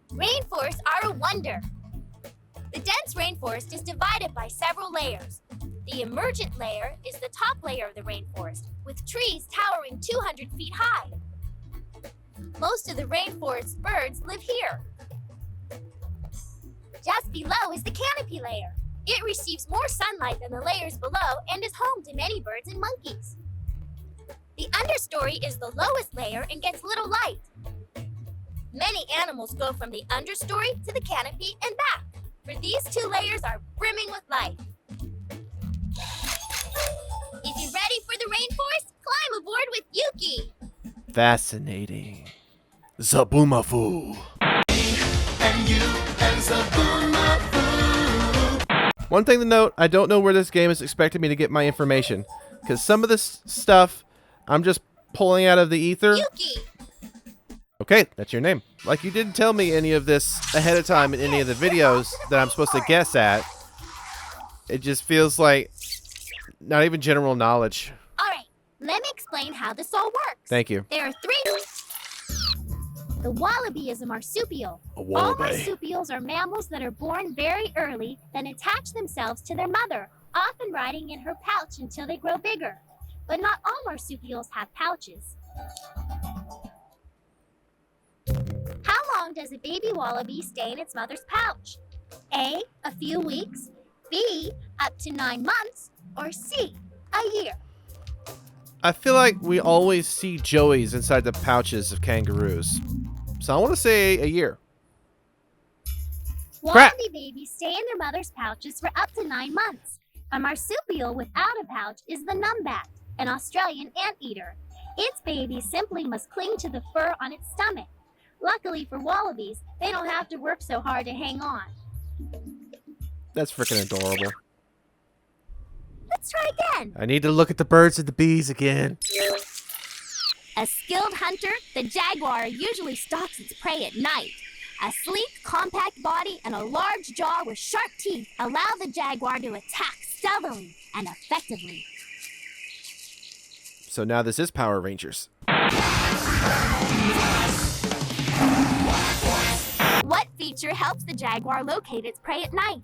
Rainforests are a wonder. The dense rainforest is divided by several layers. The emergent layer is the top layer of the rainforest, with trees towering 200 feet high. Most of the rainforest's birds live here. Just below is the canopy layer. It receives more sunlight than the layers below and is home to many birds and monkeys. The understory is the lowest layer and gets little light. Many animals go from the understory to the canopy and back, for these two layers are brimming with light. If you're ready for the rainforest, climb aboard with Yuki. Fascinating. Zoboomafoo. One thing to note, I don't know where this game is expecting me to get my information, because some of this stuff I'm just pulling out of the ether. Yuki! Okay, that's your name. Like, you didn't tell me any of this ahead of time in any of the videos that I'm supposed to guess at. It just feels like not even general knowledge. Alright, let me explain how this all works. Thank you. There are three. The wallaby is a marsupial. A All wallaby. marsupials are mammals that are born very early, then attach themselves to their mother, often riding in her pouch until they grow bigger. But not all marsupials have pouches. How long does a baby wallaby stay in its mother's pouch? A few weeks, B, up to 9 months, or C, a year. I feel like we always see joeys inside the pouches of kangaroos. So I want to say a year. Crap. Wallaby babies stay in their mother's pouches for up to 9 months. A marsupial without a pouch is the numbat, an Australian anteater. Its baby simply must cling to the fur on its stomach. Luckily for wallabies, they don't have to work so hard to hang on. That's freaking adorable. Let's try again. I need to look at the birds and the bees again. A skilled hunter, the jaguar usually stalks its prey at night. A sleek, compact body and a large jaw with sharp teeth allow the jaguar to attack stealthily and effectively. So now this is Power Rangers. What feature helps the jaguar locate its prey at night?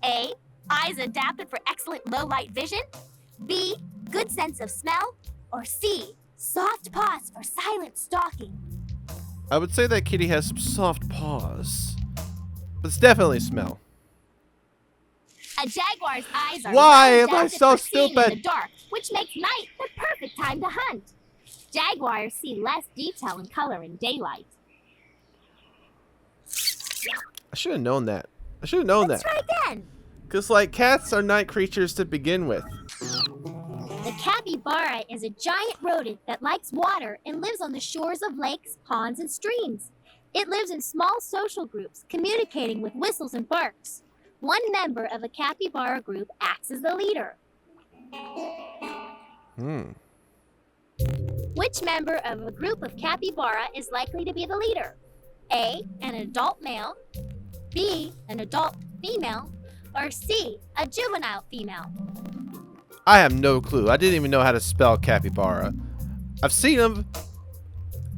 A, eyes adapted for excellent low-light vision. B, good sense of smell. Or C, soft paws for silent stalking. I would say that kitty has some soft paws. But it's definitely smell. A jaguar's eyes are Why well am I adapted so for seeing stupid? in the dark, which makes night the perfect time to hunt. Jaguars see less detail and color in daylight. I should have known that. I should have known Let's that. try again. Because, like, cats are night creatures to begin with. The capybara is a giant rodent that likes water and lives on the shores of lakes, ponds, and streams. It lives in small social groups, communicating with whistles and barks. One member of a capybara group acts as the leader. Which member of a group of capybara is likely to be the leader? A, an adult male, B, an adult female, or C, a juvenile female? I have no clue. I didn't even know how to spell capybara. I've seen them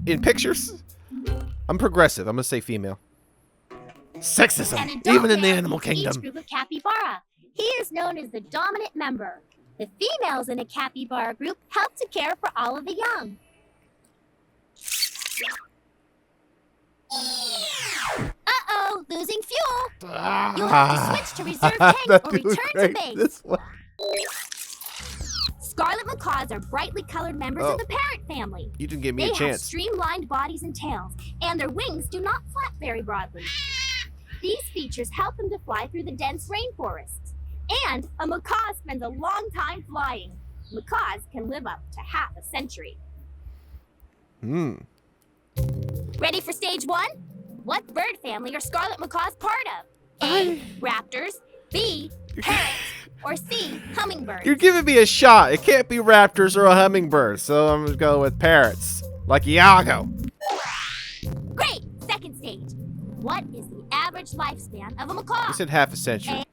in pictures. I'm progressive. I'm going to say female. Sexism, even in the animal Each kingdom. group of capybara. He is known as the dominant member. The females in a capybara group help to care for all of the young. Uh-oh, losing fuel. You'll have to switch to reserve tank That or dude's return great. to base. This one. Scarlet macaws are brightly colored members of the parrot family. You didn't give me They a have chance. streamlined bodies and tails, and their wings do not flap very broadly. These features help them to fly through the dense rainforests. And a macaw spends a long time flying. Macaws can live up to half a century. Ready for stage 1? What bird family are scarlet macaws part of? A. Raptors. B. Parrots. Or C. Hummingbirds. You're giving me a shot. It can't be raptors or a hummingbird, so I'm gonna go with parrots, like Yoko. Great! Second stage. What is the average lifespan of a macaw? You said half a century.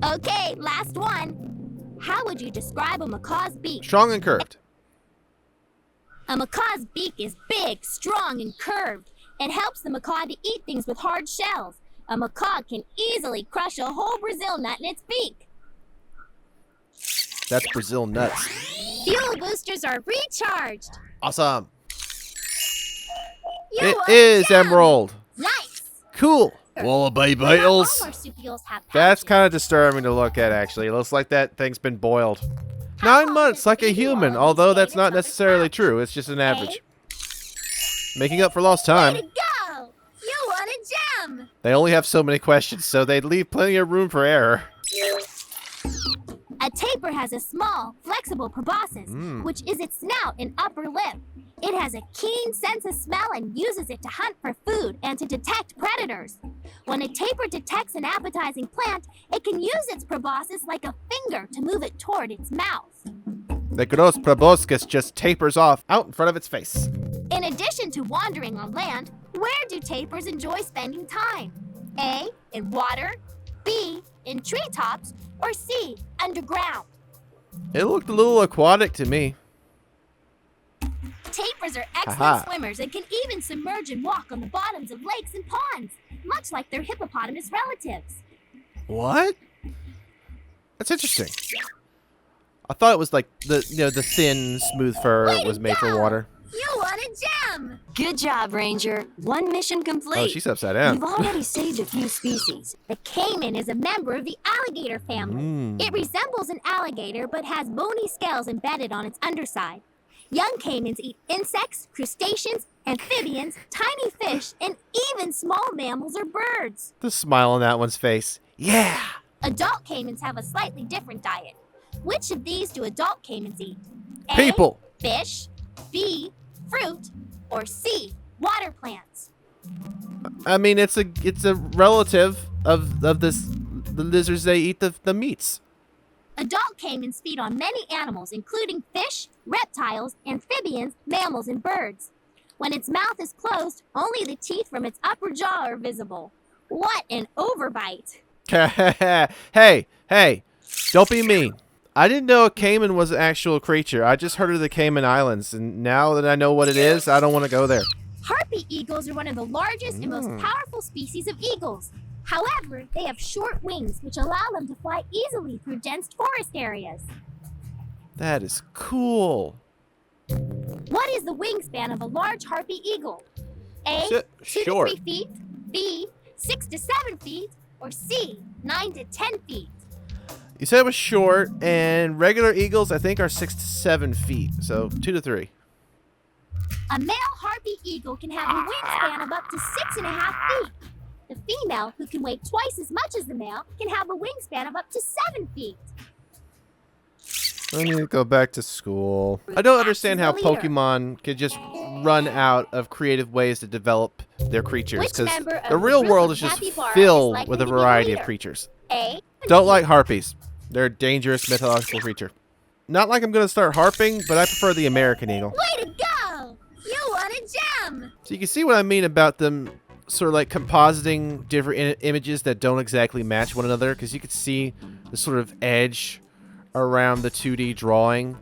Okay, last one. How would you describe a macaw's beak? Strong and curved. A macaw's beak is big, strong, and curved. It helps the macaw to eat things with hard shells. A macaw can easily crush a whole Brazil nut in its beak. That's Brazil nuts. Fuel boosters are recharged. Awesome. You It are is down. Emerald. Nice. Cool. Wallaby But not all Beetles. marsupials have That's pouches. kind of disturbing to look at, actually. It looks like that thing's been boiled. 9 months, like a human, although that's not necessarily true. It's just an average. Making up for lost Way time. to go! You won a gem! They only have so many questions, so they leave plenty of room for error. A tapir has a small, flexible proboscis, which is its snout and upper lip. It has a keen sense of smell and uses it to hunt for food and to detect predators. When a tapir detects an appetizing plant, it can use its proboscis like a finger to move it toward its mouth. The gross proboscis just tapers off out in front of its face. In addition to wandering on land, where do tapirs enjoy spending time? A. In water. B. In treetops. Or C. Underground. It looked a little aquatic to me. Tapirs are excellent Aha. swimmers and can even submerge and walk on the bottoms of lakes and ponds, much like their hippopotamus relatives. What? That's interesting. I thought it was like the thin, smooth fur Way to was made for go! water. You won a gem! Good job, Ranger. One mission complete. Oh, she's upside down. You've already saved a few species. The caiman is a member of the alligator family. It resembles an alligator but has bony scales embedded on its underside. Young caimans eat insects, crustaceans, amphibians, tiny fish, and even small mammals or birds. The smile on that one's face. Yeah! Adult caimans have a slightly different diet. Which of these do adult caimans eat? A. People. Fish. B. Fruit. Or C. Water plants. I mean, it's a relative of the lizards. They eat the meats. Adult caimans feed on many animals, including fish, reptiles, amphibians, mammals, and birds. When its mouth is closed, only the teeth from its upper jaw are visible. What an overbite! Hey, don't be mean. I didn't know a caiman was an actual creature. I just heard of the Cayman Islands, and now that I know what it is, I don't want to go there. Harpy eagles are one of the largest and most powerful species of eagles. However, they have short wings, which allow them to fly easily through dense forest areas. That is cool. What is the wingspan of a large harpy eagle? A. 2 Short. to 3 feet. B. 6 to 7 feet. Or C. 9 to 10 feet. You said it was short, and regular eagles, I think, are 6 to 7 feet. So 2 to 3. A male harpy eagle can have a wingspan of up to 6.5 feet. The female, who can weigh twice as much as the male, can have a wingspan of up to 7 feet. I need to go back to school. I don't understand how Axis the leader. Pokemon could just run out of creative ways to develop their creatures, Which because member of the the real group world of is just capybara is filled likely with to a be the variety of leader? creatures. A. Don't like harpies. They're a dangerous mythological creature. Not like I'm going to start harping, but I prefer the American eagle. Way to go! You won a gem! So you can see what I mean about them sort of like compositing different images that don't exactly match one another, because you could see the sort of edge around the 2D drawing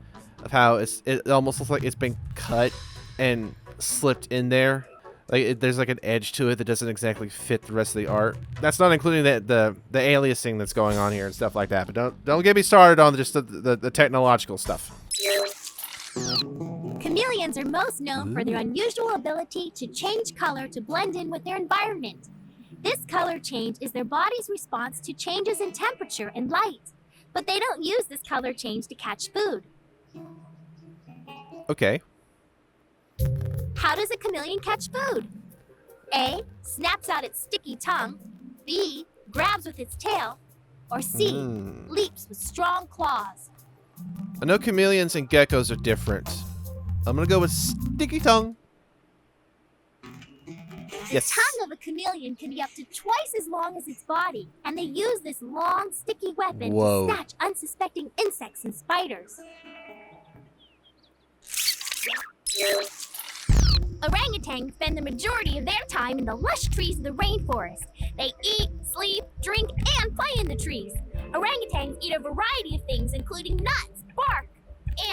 of how it almost looks like it's been cut and slipped in there. Like there's like an edge to it that doesn't exactly fit the rest of the art. That's not including the aliasing that's going on here and stuff like that. But don't get me started on just the technological stuff. Chameleons are most known for their unusual ability to change color to blend in with their environment. This color change is their body's response to changes in temperature and light. But they don't use this color change to catch food. Okay. How does a chameleon catch food? A. Snaps out its sticky tongue. B. Grabs with its tail. Or C. Leaps with strong claws. I know chameleons and geckos are different. I'm gonna go with sticky tongue. The tongue of a chameleon can be up to twice as long as its body, and they use this long, sticky weapon to snatch unsuspecting insects and spiders. Orangutans spend the majority of their time in the lush trees of the rainforest. They eat, sleep, drink, and play in the trees. Orangutans eat a variety of things, including nuts, bark,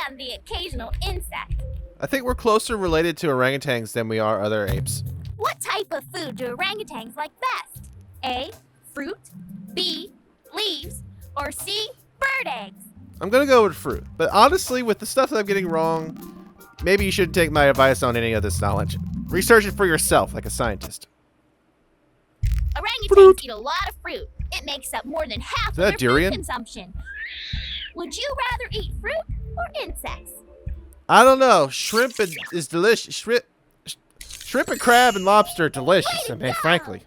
and the occasional insect. I think we're closer related to orangutans than we are other apes. What type of food do orangutans like best? A. Fruit. B. Leaves. Or C. Bird eggs. I'm gonna go with fruit. But honestly, with the stuff that I'm getting wrong, maybe you shouldn't take my advice on any of this knowledge. Research it for yourself, like a scientist. Orangutans eat a lot of fruit. It makes up more than half of their durian? food consumption. Would you rather eat fruit or insects? I don't know. Shrimp is delicious. Shrimp and crab and lobster are delicious, I mean, frankly.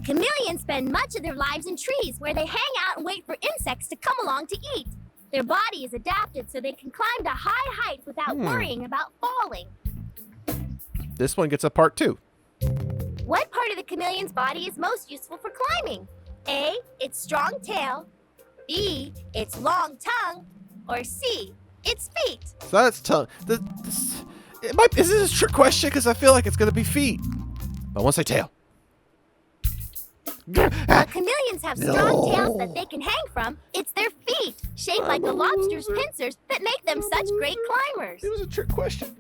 Chameleons spend much of their lives in trees where they hang out and wait for insects to come along to eat. Their body is adapted so they can climb to high heights without worrying about falling. This one gets a part 2. What part of the chameleon's body is most useful for climbing? A. Its strong tail. B. Its long tongue. Or C. Its feet. So that's tongue. Is this a trick question? Because I feel like it's going to be feet. But I won't say tail. While chameleons have strong tails that they can hang from, it's their feet, shaped like a lobster's pincers, that make them such great climbers. It was a trick question.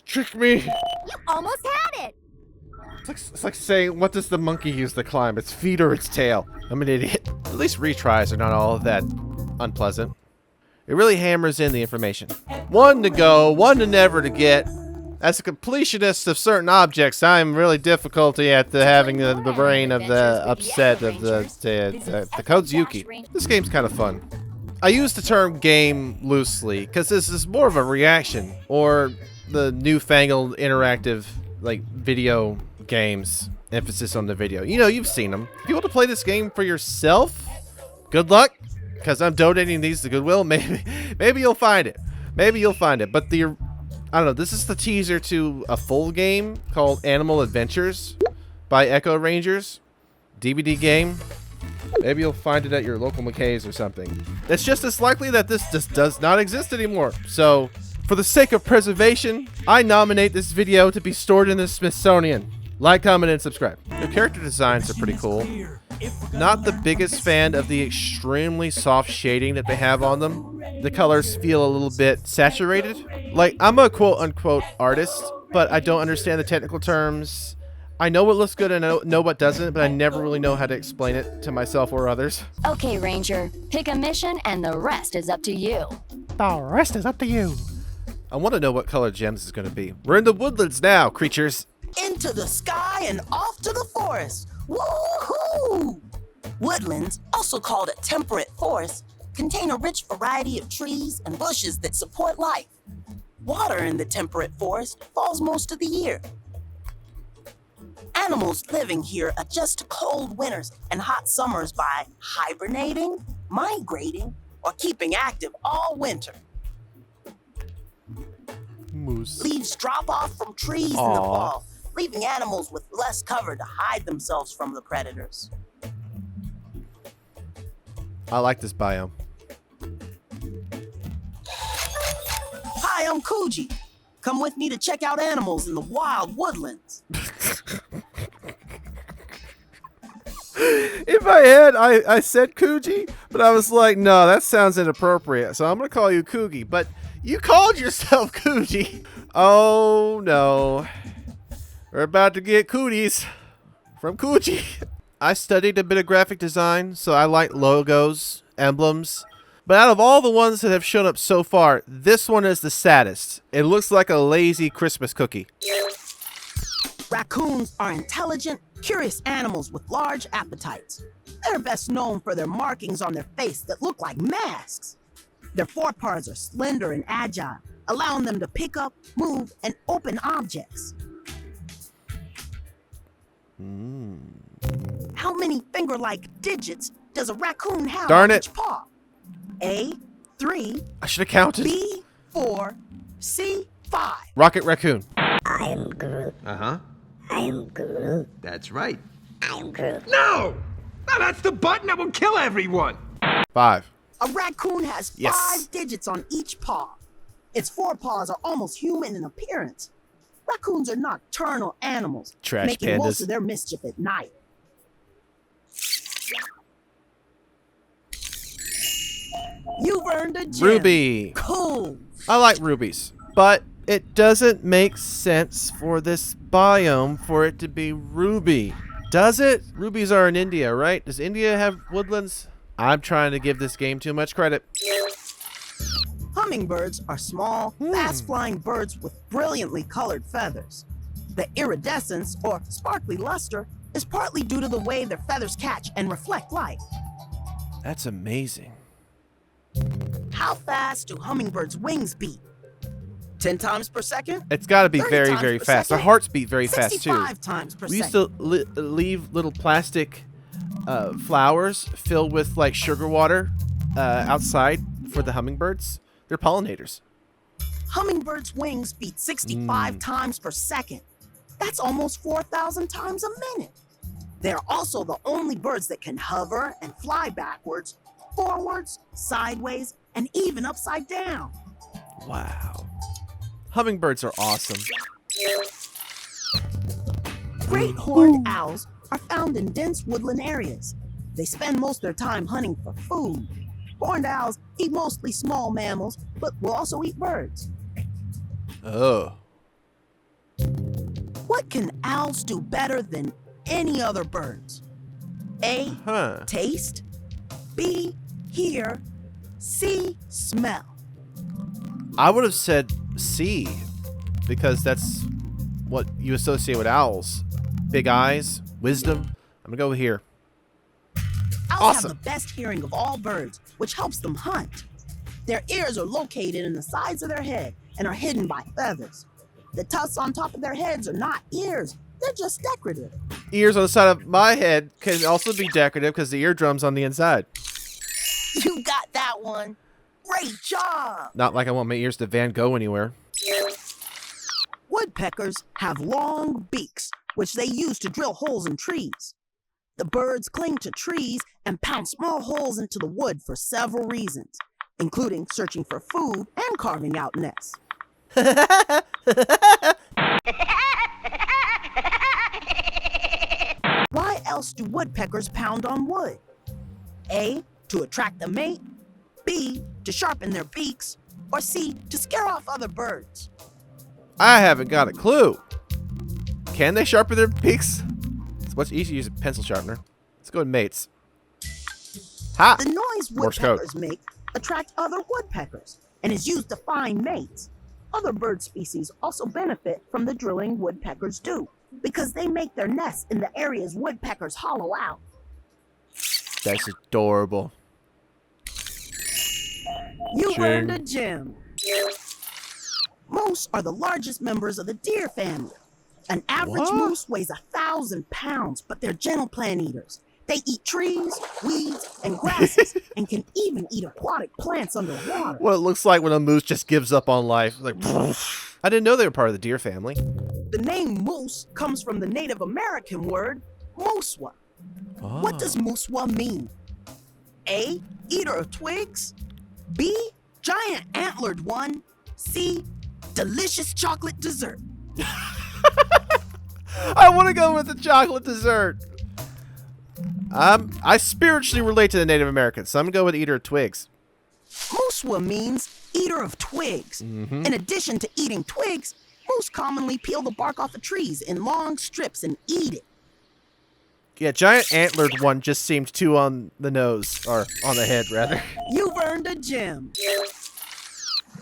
Trick me. You almost had it. It's like saying, what does the monkey use to climb? Its feet or its tail? I'm an idiot. At least retries are not all that unpleasant. It really hammers in the information. 1 to go, 1 to never to get. As a completionist of certain objects, I'm really difficulty at having the brain of the upset of the code's Yuki. This game's kind of fun. I use the term game loosely because this is more of a reaction, or the newfangled interactive like video games, emphasis on the video. You know, you've seen them. If you want to play this game for yourself, good luck, because I'm donating these to Goodwill. Maybe you'll find it. Maybe you'll find it. But I don't know, this is the teaser to a full game called Animal Adventures by Echo Rangers. DVD game. Maybe you'll find it at your local McKay's or something. It's just as likely that this just does not exist anymore. So, for the sake of preservation, I nominate this video to be stored in the Smithsonian. Like, comment, and subscribe. The character designs are pretty cool. Not the biggest fan of the extremely soft shading that they have on them. The colors feel a little bit saturated. Like, I'm a quote-unquote artist, but I don't understand the technical terms. I know what looks good and I know what doesn't, but I never really know how to explain it to myself or others. Okay, Ranger, pick a mission and the rest is up to you. The rest is up to you. I want to know what color Gems is going to be. We're in the woodlands now, creatures. Into the sky and off to the forest. Woohoo! Woodlands, also called a temperate forest, contain a rich variety of trees and bushes that support life. Water in the temperate forest falls most of the year. Animals living here adjust to cold winters and hot summers by hibernating, migrating, or keeping active all winter. Moose. Leaves drop off from trees in the fall, leaving animals with less cover to hide themselves from the predators. I like this biome. Hi, I'm Kuji. Come with me to check out animals in the wild woodlands. In my head, I said Kuji, but I was like, no, that sounds inappropriate. So I'm going to call you Kugi. But You called yourself Coochie. Oh no. We're about to get cooties from Coochie. I studied a bit of graphic design, so I like logos, emblems. But out of all the ones that have shown up so far, this one is the saddest. It looks like a lazy Christmas cookie. Raccoons are intelligent, curious animals with large appetites. They're best known for their markings on their face that look like masks. Their forepaws are slender and agile, allowing them to pick up, move, and open objects. How many finger-like digits does a raccoon have Darn on it. each paw? A, 3, I should have counted. B, 4, C, 5. Rocket Raccoon. I am Groot. Uh-huh. I am Groot. That's right. I am Groot. No! No, that's the button that will kill everyone! 5. A raccoon has 5 digits on each paw. Its forepaws are almost human in appearance. Raccoons are nocturnal animals, Trash making most pandas. of their mischief at night. You've earned a gem. Ruby. Cool. I like rubies, but it doesn't make sense for this biome for it to be ruby. Does it? Rubies are in India, right? Does India have woodlands? I'm trying to give this game too much credit. Hummingbirds are small, fast-flying birds with brilliantly colored feathers. The iridescence, or sparkly luster, is partly due to the way their feathers catch and reflect light. That's amazing. How fast do hummingbirds' wings beat? 10 times per second? It's got to be 30 very, times very per fast. Their second? hearts beat very fast, too. 65 times per We used second. to leave little plastic flowers filled with, like, sugar water outside for the hummingbirds. They're pollinators. Hummingbirds' wings beat 65 times per second. That's almost 4,000 times a minute. They're also the only birds that can hover and fly backwards, forwards, sideways, and even upside down. Wow. Hummingbirds are awesome. Great horned owls are found in dense woodland areas. They spend most of their time hunting for food. Horned owls eat mostly small mammals, but will also eat birds. Oh. What can owls do better than any other birds? A, taste. B, hear. C, smell. I would have said C, because that's what you associate with owls. Big eyes, wisdom. I'm going to go here. Owls Awesome. have the best hearing of all birds, which helps them hunt. Their ears are located in the sides of their head and are hidden by feathers. The tufts on top of their heads are not ears, they're just decorative. Ears on the side of my head can also be decorative because the eardrum's on the inside. You got that one. Great job. Not like I want my ears to Van Gogh anywhere. Woodpeckers have long beaks, which they use to drill holes in trees. The birds cling to trees and pound small holes into the wood for several reasons, including searching for food and carving out nests. Why else do woodpeckers pound on wood? A, to attract a mate. B, to sharpen their beaks. Or C, to scare off other birds. I haven't got a clue. Can they sharpen their beaks? It's much easier to use a pencil sharpener. Let's go with mates. Ha! The noise Morse code. woodpeckers make attract other woodpeckers and is used to find mates. Other bird species also benefit from the drilling woodpeckers do because they make their nests in the areas woodpeckers hollow out. That's adorable. You Ching. earned a gem. Moose are the largest members of the deer family. An average What? moose weighs 1,000 pounds, but they're gentle plant eaters. They eat trees, weeds, and grasses, and can even eat aquatic plants underwater. What it looks like when a moose just gives up on life. Like, I didn't know they were part of the deer family. The name moose comes from the Native American word mooswa. Oh. What does mooswa mean? A, eater of twigs. B, giant antlered one. C, delicious chocolate dessert. I want to go with the chocolate dessert. I spiritually relate to the Native Americans, so I'm going to go with eater of twigs. Moose Uswa means eater of twigs. In addition to eating twigs, moose commonly peel the bark off of trees in long strips and eat it. Yeah, giant antlered one just seemed too on the nose, or on the head, rather. You've earned a gem.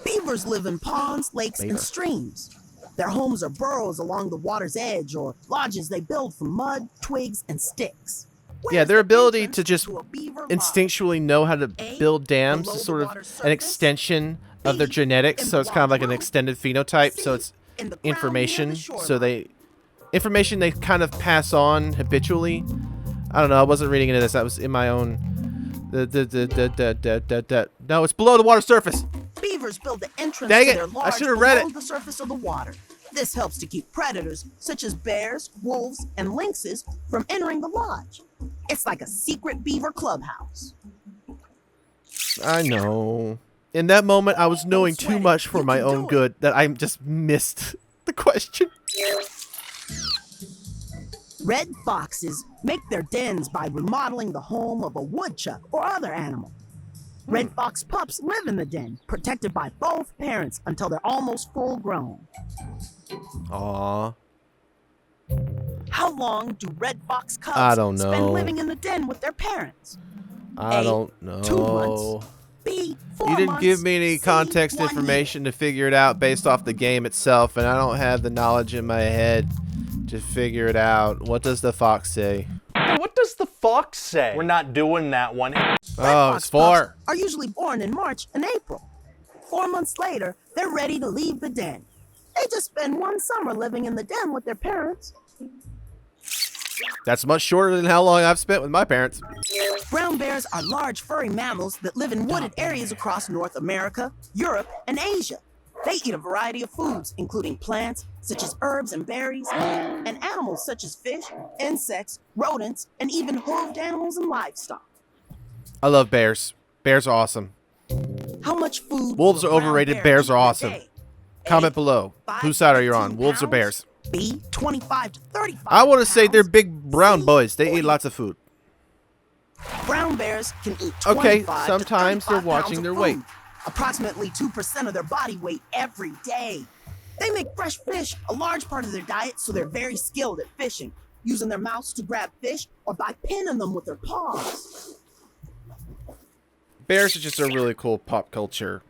Beavers live in ponds, lakes, and streams. Their homes are burrows along the water's edge or lodges they build from mud, twigs, and sticks. Yeah, their ability to just instinctually know how to build dams is sort of an extension of their genetics, so it's kind of like an extended phenotype, so it's information, so information they kind of pass on habitually. I don't know, I wasn't reading into this, that was in my own... No, it's below the water surface! Beavers build the entrance Dang to it, their I lodge should have read below it. the surface of the water. This helps to keep predators, such as bears, wolves, and lynxes, from entering the lodge. It's like a secret beaver clubhouse. I know. In that moment, I was knowing too much for my own good that I just missed the question. Red foxes make their dens by remodeling the home of a woodchuck or other animal. Red fox pups live in the den, protected by both parents until they're almost full grown. Aww. How long do red fox cubs I don't know. spend living in the den with their parents? I A, don't know. 2 months. B, 4 You didn't months. give me any C, context 1 information to figure it out based off the game itself, and I don't have the knowledge in my head to figure it out. What does the fox say? What does the fox say? We're not doing that one. Oh, it's 4. Are usually born in March and April. 4 months later, they're ready to leave the den. They just spend 1 summer living in the den with their parents. That's much shorter than how long I've spent with my parents. Brown bears are large furry mammals that live in wooded areas across North America, Europe, and Asia. They eat a variety of foods, including plants, such as herbs and berries, and animals such as fish, insects, rodents, and even hooved animals and livestock. I love bears. Bears are awesome. How much food? Wolves are will a brown overrated. bear Bears eat are per awesome. day? Comment below. Whose side are you on? Wolves or bears? B, 25 to 35 I want to say pounds. they're big brown boys. They eat lots of food. Brown bears can eat 25 Okay, to sometimes they're 35 watching pounds of their food, weight. approximately 2% of their body weight every day. They make fresh fish a large part of their diet, so they're very skilled at fishing, using their mouths to grab fish or by pinning them with their paws. Bears are just a really cool pop culture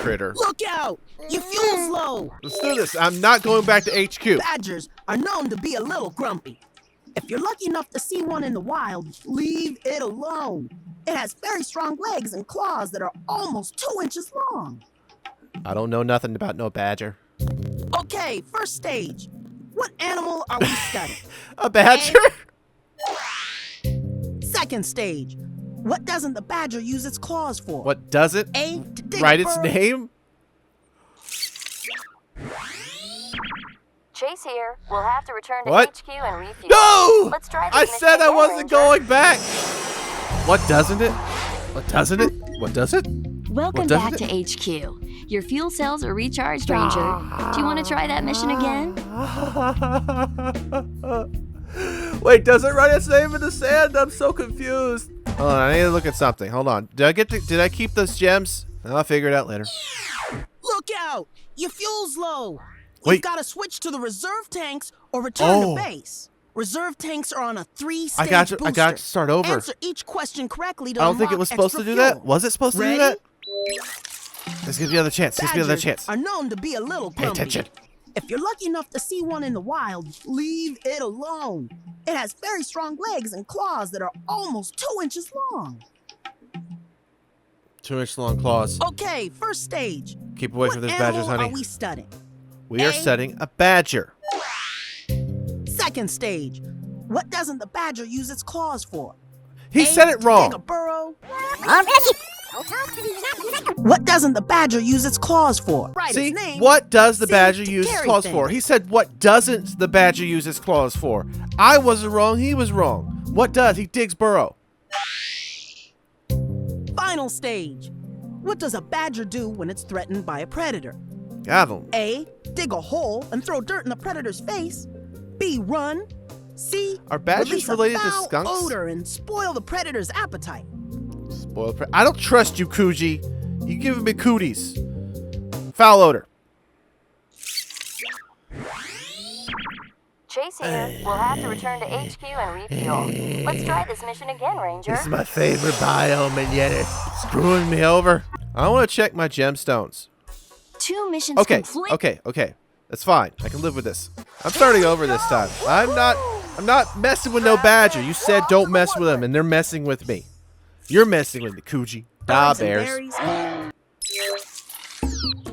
critter. Look out! Your fuel's low! Let's do this. I'm not going back to HQ. Badgers are known to be a little grumpy. If you're lucky enough to see one in the wild, leave it alone. It has very strong legs and claws that are almost 2 inches long. I don't know nothing about no badger. Okay, first stage. What animal are we studying? A badger? Second stage. What doesn't the badger use its claws for? What does it? A, to dig Write a its burrow. name? Chase here. We'll have to return to What? HQ and refuel. No! Let's try I this said mission I again, wasn't Ranger. going back. What doesn't it? What doesn't it? What does it? Welcome What does back it? to HQ. Your fuel cells are recharged, Ranger. Do you want to try that mission again? Wait, does it write its name in the sand? I'm so confused. Hold on, I need to look at something. Hold on. Did I keep those gems? I'll figure it out later. Look out! Your fuel's low. Wait. You've got to switch to the reserve tanks or return Oh. to base. Reserve tanks are on a 3-stage I got to booster. start over. Answer each question correctly to I don't think it unlock was supposed to extra do that. fuel. Was it supposed to Ready? do that? Let's give you another chance. Let's give you another Badgers chance. are known to be a little Pay grumpy. attention. If you're lucky enough to see one in the wild, leave it alone. It has very strong legs and claws that are almost 2 inches long. 2-inch long claws. Okay, first stage. Keep away from those badgers, What animal honey. are we studying? We are A. setting a badger. Second stage. What doesn't the badger use its claws for? He A, said it to wrong. dig a burrow. What doesn't the badger use its claws for? Write See, its name. what does the C, badger to use its carry claws things. for? He said, what doesn't the badger use its claws for? I wasn't wrong, he was wrong. What does? He digs burrow. Final stage. What does a badger do when it's threatened by a predator? I don't. A, dig a hole and throw dirt in the predator's face. B, run. C, Are badgers release related a to foul skunks? odor and spoil the predator's appetite. I don't trust you, Kuji. You giving me cooties. Foul odor. Chase here. We'll have to return to HQ and refuel. Let's try this mission again, Ranger. This is my favorite biome, and yet it's screwing me over. I want to check my gemstones. 2 missions Okay, complete. okay. That's fine. I can live with this. I'm starting over this time. I'm not messing with no badger. You said don't mess with them, and they're messing with me. You're messing with me, Coogie. Ah, bears.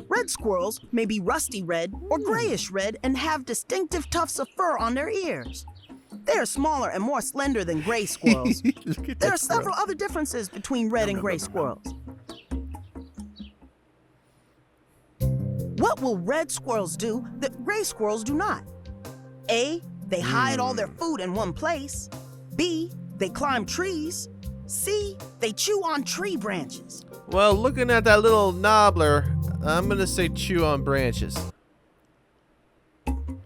Red squirrels may be rusty red or grayish red and have distinctive tufts of fur on their ears. They are smaller and more slender than gray squirrels. There are several other differences between red and gray squirrels. What will red squirrels do that gray squirrels do not? A, they hide all their food in one place. B, they climb trees. C, they chew on tree branches. Well, looking at that little knobbler, I'm gonna say chew on branches.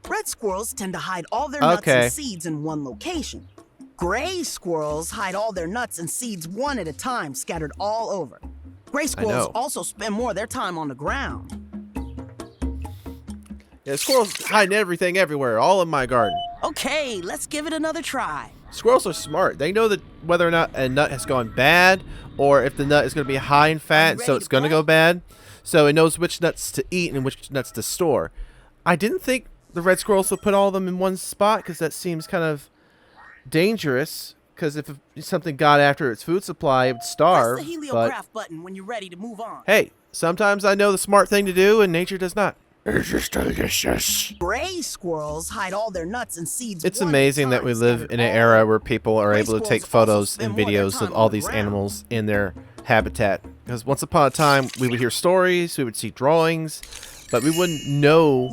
Red squirrels tend to hide all their nuts and seeds in one location. Gray squirrels hide all their nuts and seeds one at a time, scattered all over. Gray squirrels also spend more of their time on the ground. Yeah, squirrels hiding everything everywhere, all in my garden. Okay, let's give it another try. Squirrels are smart. They know that whether or not a nut has gone bad, or if the nut is going to be high in fat, so it's going to go bad. So it knows which nuts to eat and which nuts to store. I didn't think the red squirrels would put all of them in one spot, because that seems kind of dangerous. Because if something got after its food supply, it would starve. Press the heliograph button when you're ready to move on. Hey, sometimes I know the smart thing to do, and nature does not. It's just delicious. Gray squirrels hide all their nuts and seeds. It's amazing that we live in an era where people are able to take photos and videos of all these animals in their habitat. Because once upon a time, we would hear stories, we would see drawings, but we wouldn't know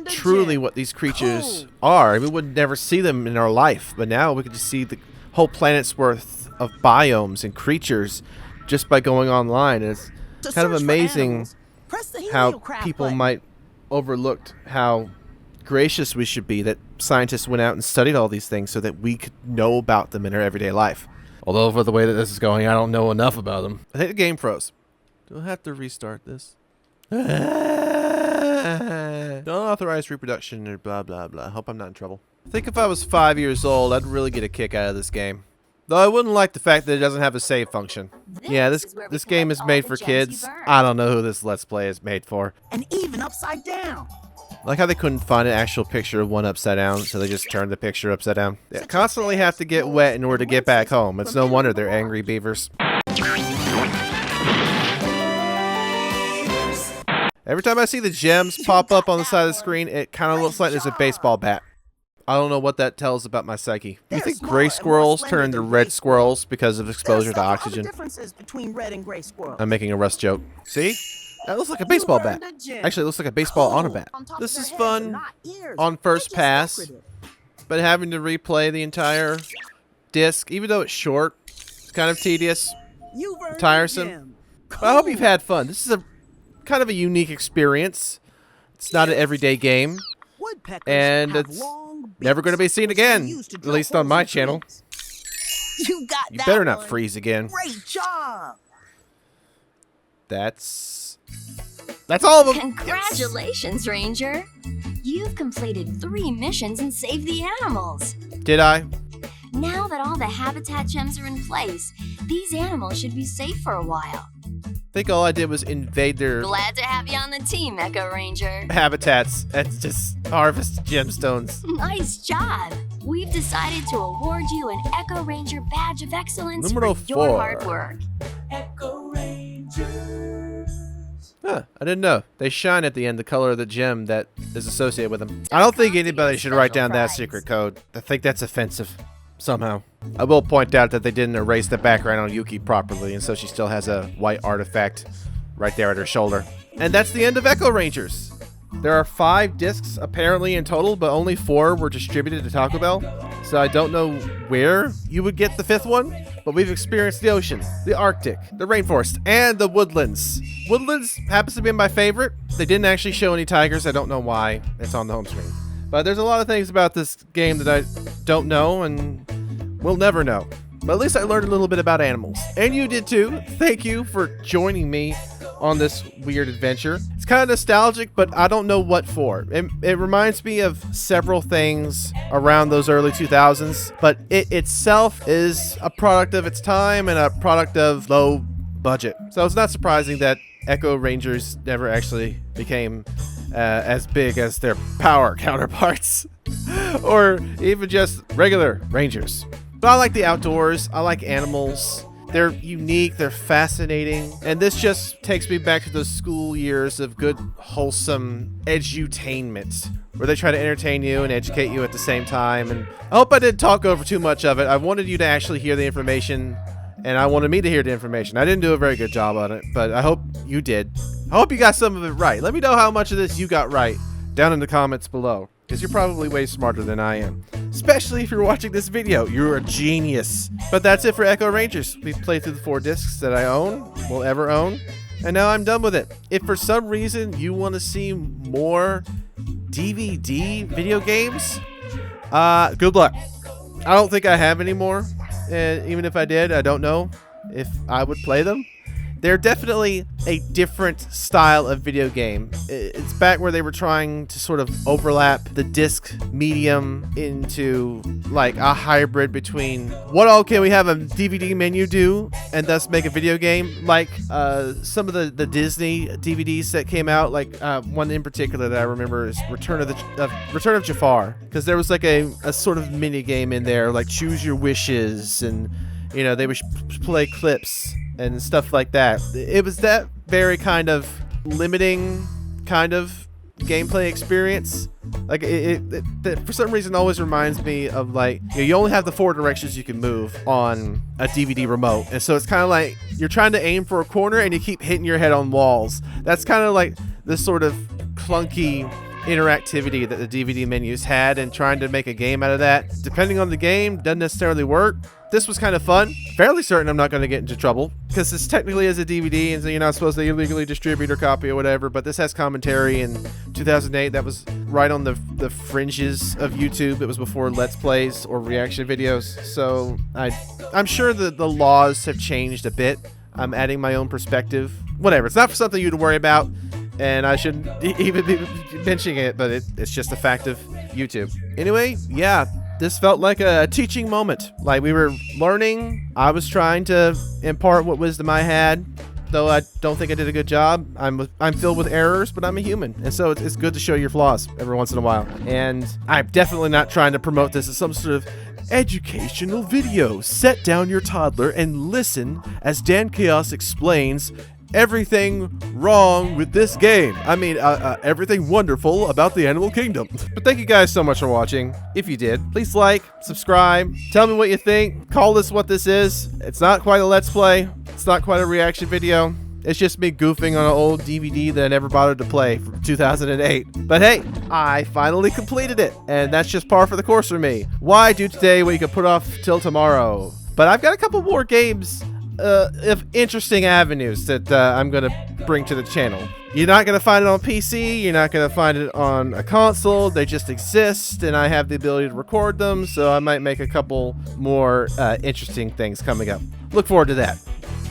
truly what these creatures are. We would never see them in our life. But now we could just see the whole planet's worth of biomes and creatures just by going online. And it's kind of amazing how people might overlooked how gracious we should be that scientists went out and studied all these things so that we could know about them in our everyday life. Although for the way that this is going, I don't know enough about them. I think the game froze. Do I have to restart this? Don't authorize reproduction or blah blah blah. Hope I'm not in trouble. I think if I was 5 years old, I'd really get a kick out of this game. Though I wouldn't like the fact that it doesn't have a save function. Yeah, this game is made for kids. I don't know who this Let's Play is made for. And even upside down. Like how they couldn't find an actual picture of one upside down, so they just turned the picture upside down. They constantly have to get wet in order to get back home. It's no wonder they're angry beavers. Every time I see the gems pop up on the side of the screen, it kind of looks like there's a baseball bat. I don't know what that tells about my psyche. Do you think gray squirrels turn into red squirrels because of exposure to oxygen? I'm making a Rust joke. See? That looks like a baseball bat. Actually, it looks like a baseball on a bat. This is fun on first pass, but having to replay the entire disc, even though it's short, it's kind of tedious, tiresome. But I hope you've had fun. This is a kind of a unique experience. It's not an everyday game, and it's never going to be seen again, at least on my channel. You better not freeze again. Great job. That's all of them. Congratulations, Ranger. You've completed 3 missions and saved the animals. Did I? Now that all the habitat gems are in place, these animals should be safe for a while. I think all I did was invade their Glad to have you on the team, Echo Ranger. habitats and just harvest gemstones. Nice job. We've decided to award you an Echo Ranger Badge of Excellence Numero for your 4. hard work. Echo Rangers. Huh, I didn't know. They shine at the end the color of the gem that is associated with them. I don't think anybody should write down that secret code. I think that's offensive. Somehow. I will point out that they didn't erase the background on Yuki properly, and so she still has a white artifact right there at her shoulder. And that's the end of Echo Rangers. There are 5 discs apparently in total, but only 4 were distributed to Taco Bell. So I don't know where you would get the 5th one, but we've experienced the ocean, the Arctic, the rainforest, and the woodlands. Woodlands happens to be my favorite. They didn't actually show any tigers. I don't know why. It's on the home screen. But there's a lot of things about this game that I don't know and will never know. But at least I learned a little bit about animals. And you did too. Thank you for joining me on this weird adventure. It's kind of nostalgic, but I don't know what for. It reminds me of several things around those early 2000s, but it itself is a product of its time and a product of low budget. So it's not surprising that Echo Rangers never actually became as big as their power counterparts or even just regular Rangers. But I like the outdoors. I like animals. They're unique, they're fascinating, and this just takes me back to those school years of good, wholesome edutainment, where they try to entertain you and educate you at the same time. And I hope I didn't talk over too much of it. I wanted you to actually hear the information, and I wanted me to hear the information. I didn't do a very good job on it, but I hope you did. I hope you got some of it right. Let me know how much of this you got right down in the comments below, because you're probably way smarter than I am. Especially if you're watching this video, you're a genius. But that's it for Echo Rangers. We've played through the 4 discs that I own, will ever own, and now I'm done with it. If for some reason you want to see more DVD video games, good luck. I don't think I have any more, and even if I did, I don't know if I would play them. They're definitely a different style of video game. It's back where they were trying to sort of overlap the disc medium into like a hybrid between what all can we have a DVD menu do and thus make a video game, like some of the Disney DVDs that came out, like one in particular that I remember is Return of Jafar, because there was like a sort of mini game in there, like choose your wishes, and you know, they would play clips and stuff like that. It was that very kind of limiting kind of gameplay experience. Like it for some reason always reminds me of, like, you only have the 4 directions you can move on a DVD remote, and so it's kind of like you're trying to aim for a corner and you keep hitting your head on walls. That's kind of like the sort of clunky interactivity that the DVD menus had, and trying to make a game out of that, depending on the game, doesn't necessarily work. This was kind of fun. Fairly certain I'm not going to get into trouble, because this technically is a DVD, and so you're not supposed to illegally distribute or copy or whatever, but this has commentary. In 2008, that was right on the fringes of YouTube. It was before Let's Plays or reaction videos, so I'm sure that the laws have changed a bit. I'm adding my own perspective. Whatever, it's not for something you to worry about, and I shouldn't even be mentioning it, but it's just a fact of YouTube. Anyway, yeah. This felt like a teaching moment. Like we were learning. I was trying to impart what wisdom I had, though I don't think I did a good job. I'm filled with errors, but I'm a human, and so it's good to show your flaws every once in a while. And I'm definitely not trying to promote this as some sort of educational video. Set down your toddler and listen as Dan Chaos explains everything wrong with this game. I mean, everything wonderful about the animal kingdom. But thank you guys so much for watching. If you did, please like, subscribe, tell me what you think, call this what this is. It's not quite a Let's Play, it's not quite a reaction video. It's just me goofing on an old DVD that I never bothered to play from 2008. But hey, I finally completed it, and that's just par for the course for me. Why do today what you could put off till tomorrow? But I've got a couple more games of interesting avenues that I'm going to bring to the channel. You're not going to find it on PC, you're not going to find it on a console, they just exist, and I have the ability to record them, so I might make a couple more interesting things coming up. Look forward to that.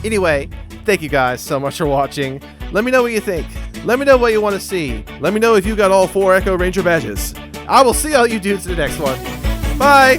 Anyway, thank you guys so much for watching. Let me know what you think. Let me know what you want to see. Let me know if you got all 4 Echo Ranger badges. I will see all you dudes in the next one. Bye!